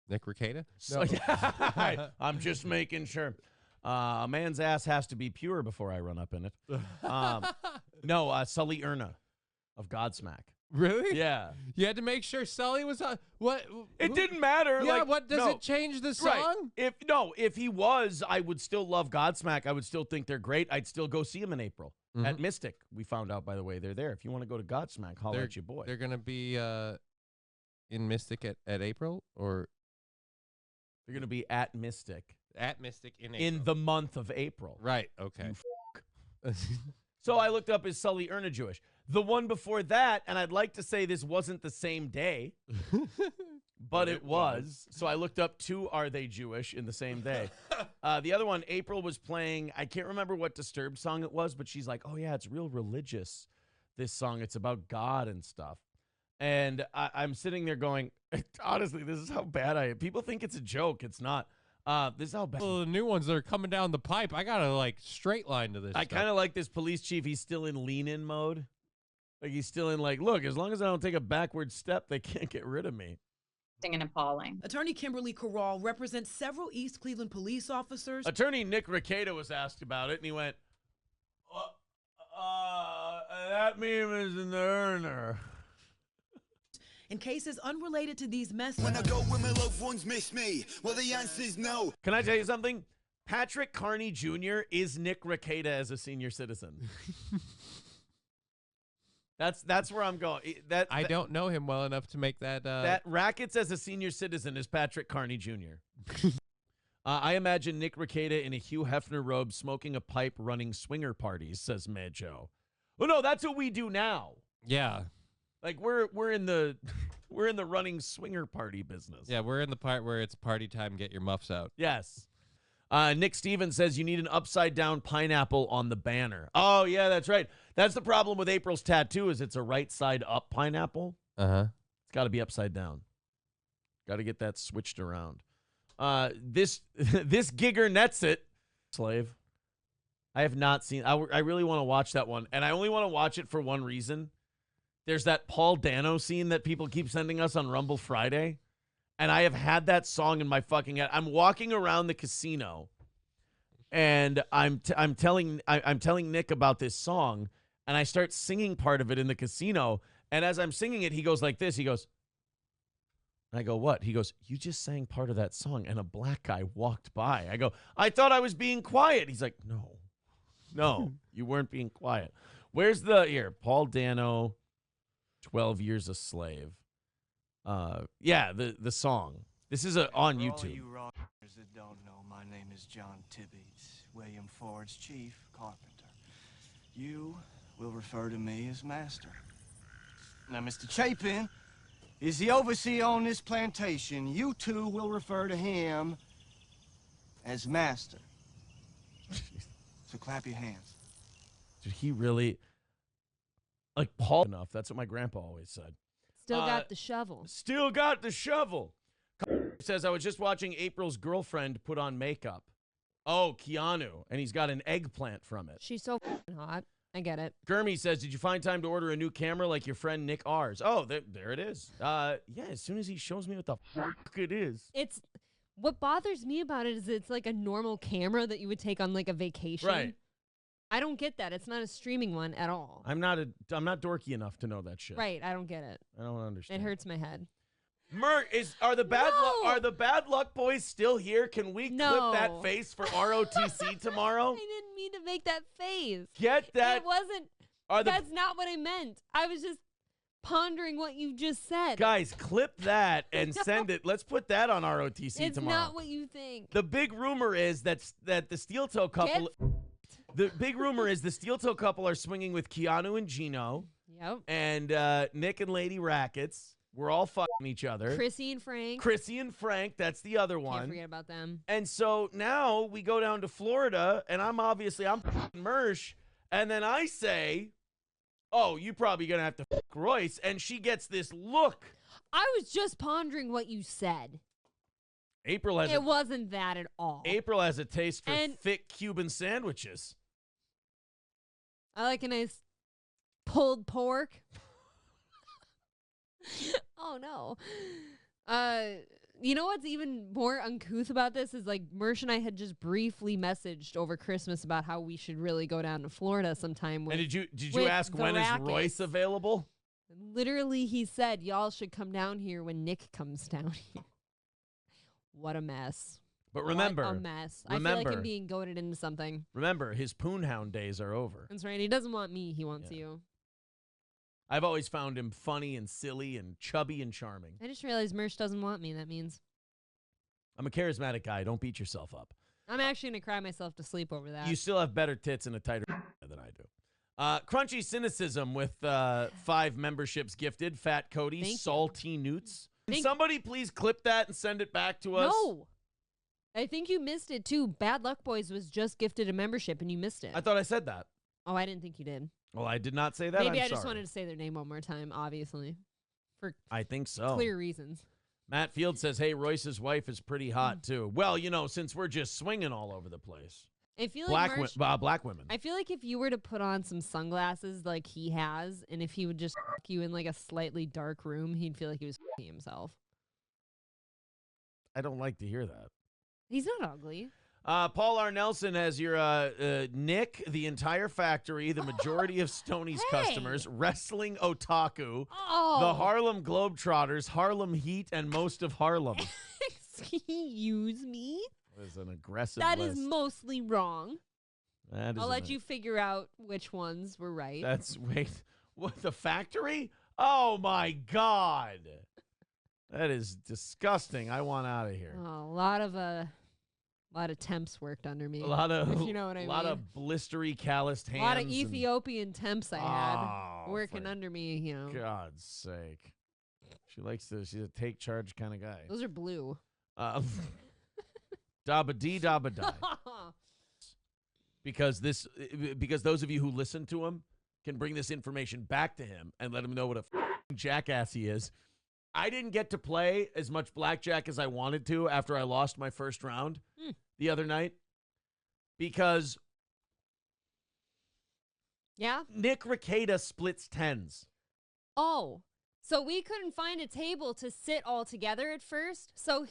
Nick Rekieta? So, yeah, I'm just making sure. A man's ass has to be pure before I run up in it. No, Sully Erna of Godsmack. Really? Yeah. You had to make sure Sully was on. What? It didn't matter. Yeah, like, what does it change the song? Right. If he was, I would still love Godsmack. I would still think they're great. I'd still go see him in April at Mystic. We found out, by the way, they're there. If you want to go to Godsmack, holler at your boy. They're going to be in Mystic at April, or they're going to be at Mystic. At Mystic in April. In the month of April. Right, okay. So I looked up, is Sully Erna Jewish? The one before that, and I'd like to say this wasn't the same day, but it was. So I looked up two, are they Jewish in the same day? The other one, April was playing, I can't remember what Disturbed song it was, but she's like, oh yeah, it's real religious, this song. It's about God and stuff. And I'm sitting there going, honestly, this is how bad I am. People think it's a joke. It's not. This is how bad. Well, the new ones that are coming down the pipe, I got to straight line to this. I kind of like this police chief. He's still in lean-in mode. Like he's still in look, as long as I don't take a backward step, they can't get rid of me. And appalling. Attorney Kimberly Corral represents several East Cleveland police officers. Attorney Nick Rekieta was asked about it, and he went, that meme is in the earner. In cases unrelated to these messages. When I go where my loved ones miss me, well, the answer's no. Can I tell you something? Patrick Carney Jr. is Nick Rekieta as a senior citizen. That's where I'm going. I don't know him well enough to make that. That rackets as a senior citizen is Patrick Carney Jr. I imagine Nick Rekieta in a Hugh Hefner robe smoking a pipe running swinger parties, says Mad Joe. Oh, no, that's what we do now. Yeah. Like we're in the we're in the running swinger party business. Yeah, we're in the part where it's party time, get your muffs out. Yes. Nick Stevens says you need an upside down pineapple on the banner. Oh, yeah, that's right. That's the problem with April's tattoo is it's a right side up pineapple. Uh-huh. It's got to be upside down. Got to get that switched around. This gigger nets it. Slave. I have not seen. I really want to watch that one, and I only want to watch it for one reason. There's that Paul Dano scene that people keep sending us on Rumble Friday, and I have had that song in my fucking head. I'm walking around the casino, and I'm telling Nick about this song, and I start singing part of it in the casino, and as I'm singing it, he goes like this. He goes. I go, what? He goes, you just sang part of that song, and a black guy walked by. I go, I thought I was being quiet. He's like, no, you weren't being quiet. Where's here, Paul Dano, 12 Years a Slave. Yeah, the song. This is on YouTube. For all you rockers that don't know, my name is John Tibbies, William Ford's chief carpenter. You will refer to me as master. Now, Mr. Chapin is the overseer on this plantation. You two will refer to him as master. So clap your hands. Did he really like Paul enough? That's what my grandpa always said. Still got the shovel. Still got the shovel. Says I was just watching April's girlfriend put on makeup. Oh, Keanu, and he's got an eggplant from it. She's so hot. I get it. Gurmy says, did you find time to order a new camera like your friend Nick R's? Oh, there it is. Yeah, as soon as he shows me what the fuck it is. It's what bothers me about it is it's like a normal camera that you would take on like a vacation. Right. I don't get that. It's not a streaming one at all. I'm not dorky enough to know that shit. Right. I don't get it. I don't understand. It hurts my head. Are the bad luck boys still here? Can we clip that face for ROTC tomorrow? I didn't mean to make that face. Get that. It wasn't. That's not what I meant. I was just pondering what you just said. Guys, clip that and send it. Let's put that on ROTC it's tomorrow. It's not what you think. The big rumor is that the Steel Toe couple. The big rumor is the Steel Toe couple are swinging with Keanu and Gino. Yep. And Nick and Lady Rackets. We're all fucking each other. Chrissy and Frank, that's the other one. Can't forget about them. And so now we go down to Florida, and I'm fucking Mersh, and then I say, oh, you probably gonna have to fuck Royce, and she gets this look. I was just pondering what you said. It wasn't that at all. April has a taste for thick Cuban sandwiches. I like a nice pulled pork. Oh, no. You know what's even more uncouth about this is like Mersh and I had just briefly messaged over Christmas about how we should really go down to Florida sometime. And did you ask when is Royce available? Literally, he said, y'all should come down here when Nick comes down here. What a mess. But remember. What a mess. I feel like I'm being goaded into something. Remember, his poonhound days are over. That's right. He doesn't want me. He wants you. I've always found him funny and silly and chubby and charming. I just realized Mersh doesn't want me. That means I'm a charismatic guy. Don't beat yourself up. I'm actually going to cry myself to sleep over that. You still have better tits and a tighter than I do. Crunchy Cynicism with 5 memberships gifted. Fat Cody, Salty Newts. Can somebody please clip that and send it back to us? No. I think you missed it, too. Bad Luck Boys was just gifted a membership, and you missed it. I thought I said that. Oh, I didn't think you did. Well, I did not say that. Maybe I'm I just sorry. wanted to say their name one more time, obviously. For I think so. Clear reasons. Matt Field says, hey, Royce's wife is pretty hot, too. Well, since we're just swinging all over the place. I feel like black women. I feel like if you were to put on some sunglasses like he has, and if he would just fuck you in like a slightly dark room, he'd feel like he was fucking himself. I don't like to hear that. He's not ugly. Paul R. Nelson has your Nick, the entire factory, the majority of Stoney's customers, wrestling otaku, the Harlem Globetrotters, Harlem Heat, and most of Harlem. Excuse me? That is an aggressive That list. is mostly wrong. That is I'll let you figure out which ones were right. That's What, the factory? Oh my God. That is disgusting. I want out of here. Oh, a lot of temps worked under me. A lot of, if you know what I mean. A lot of blistery, calloused hands. A lot of Ethiopian temps I had Oh, working under me, you know. God's sake. She's a take charge kind of guy. Those are blue. Dabba dee dabba die. Because those of you who listen to him can bring this information back to him and let him know what a jackass he is. I didn't get to play as much blackjack as I wanted to after I lost my first round the other night because Nick Rekieta splits tens. Oh, so we couldn't find a table to sit all together at first. So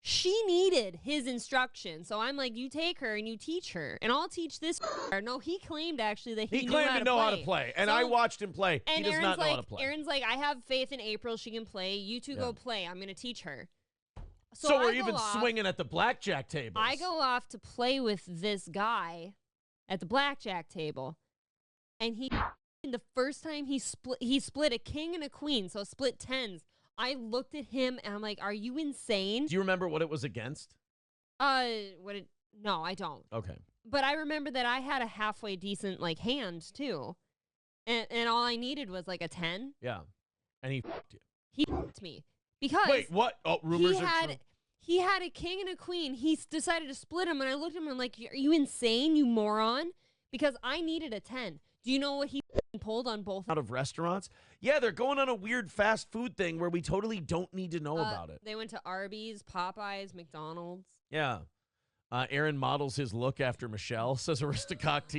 she needed his instruction. So I'm like, you take her and you teach her, and I'll teach this. No, he claimed actually that he claimed to know how to play, and I watched him play. He does not know how to play. Aaron's like, I have faith in April. She can play. You two go play. I'm going to teach her. So we're even swinging at the blackjack table. I go off to play with this guy at the blackjack table, and the first time he split a king and a queen, so split tens. I looked at him and I'm like, "Are you insane?" Do you remember what it was against? No, I don't. Okay. But I remember that I had a halfway decent hand too, and all I needed was like a 10. Yeah, and he f***ed you. He f***ed me because wait, what? Oh, rumors he had a king and a queen. He decided to split them, and I looked at him and I'm like, "Are you insane, you moron?" Because I needed a 10. Do you know what he pulled on both? Out of restaurants? Yeah, they're going on a weird fast food thing where we totally don't need to know about it. They went to Arby's, Popeyes, McDonald's. Yeah. Aaron models his look after Michelle, says Aristocock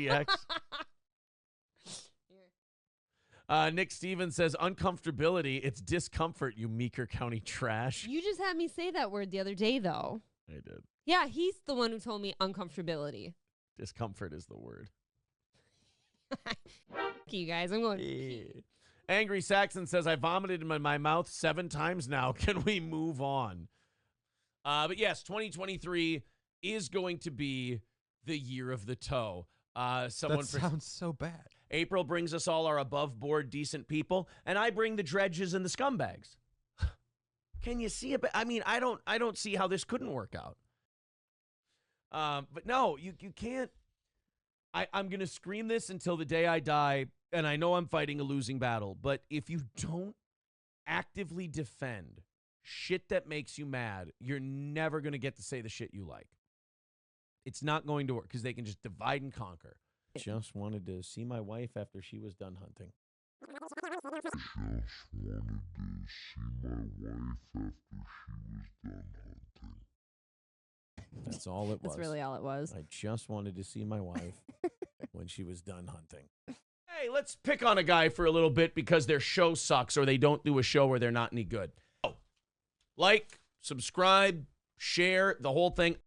TX. Nick Stevens says, uncomfortability, it's discomfort, you Meeker County trash. You just had me say that word the other day, though. I did. Yeah, he's the one who told me uncomfortability. Discomfort is the word. You guys, I'm going. Angry Saxon says, I vomited in my mouth 7 times now. Can we move on? But yes, 2023 is going to be the year of the toe. That sounds so bad. April brings us all our above board decent people, and I bring the dredges and the scumbags. Can you see it? I mean, I don't see how this couldn't work out. But no, you can't. I'm going to scream this until the day I die, and I know I'm fighting a losing battle, but if you don't actively defend shit that makes you mad, you're never going to get to say the shit you like. It's not going to work because they can just divide and conquer. Just wanted to see my wife after she was done hunting. Just wanted to see my wife after she was done hunting. That's all it was. That's really all it was. I just wanted to see my wife when she was done hunting. Hey, let's pick on a guy for a little bit because their show sucks or they don't do a show where they're not any good. Like, subscribe, share, the whole thing.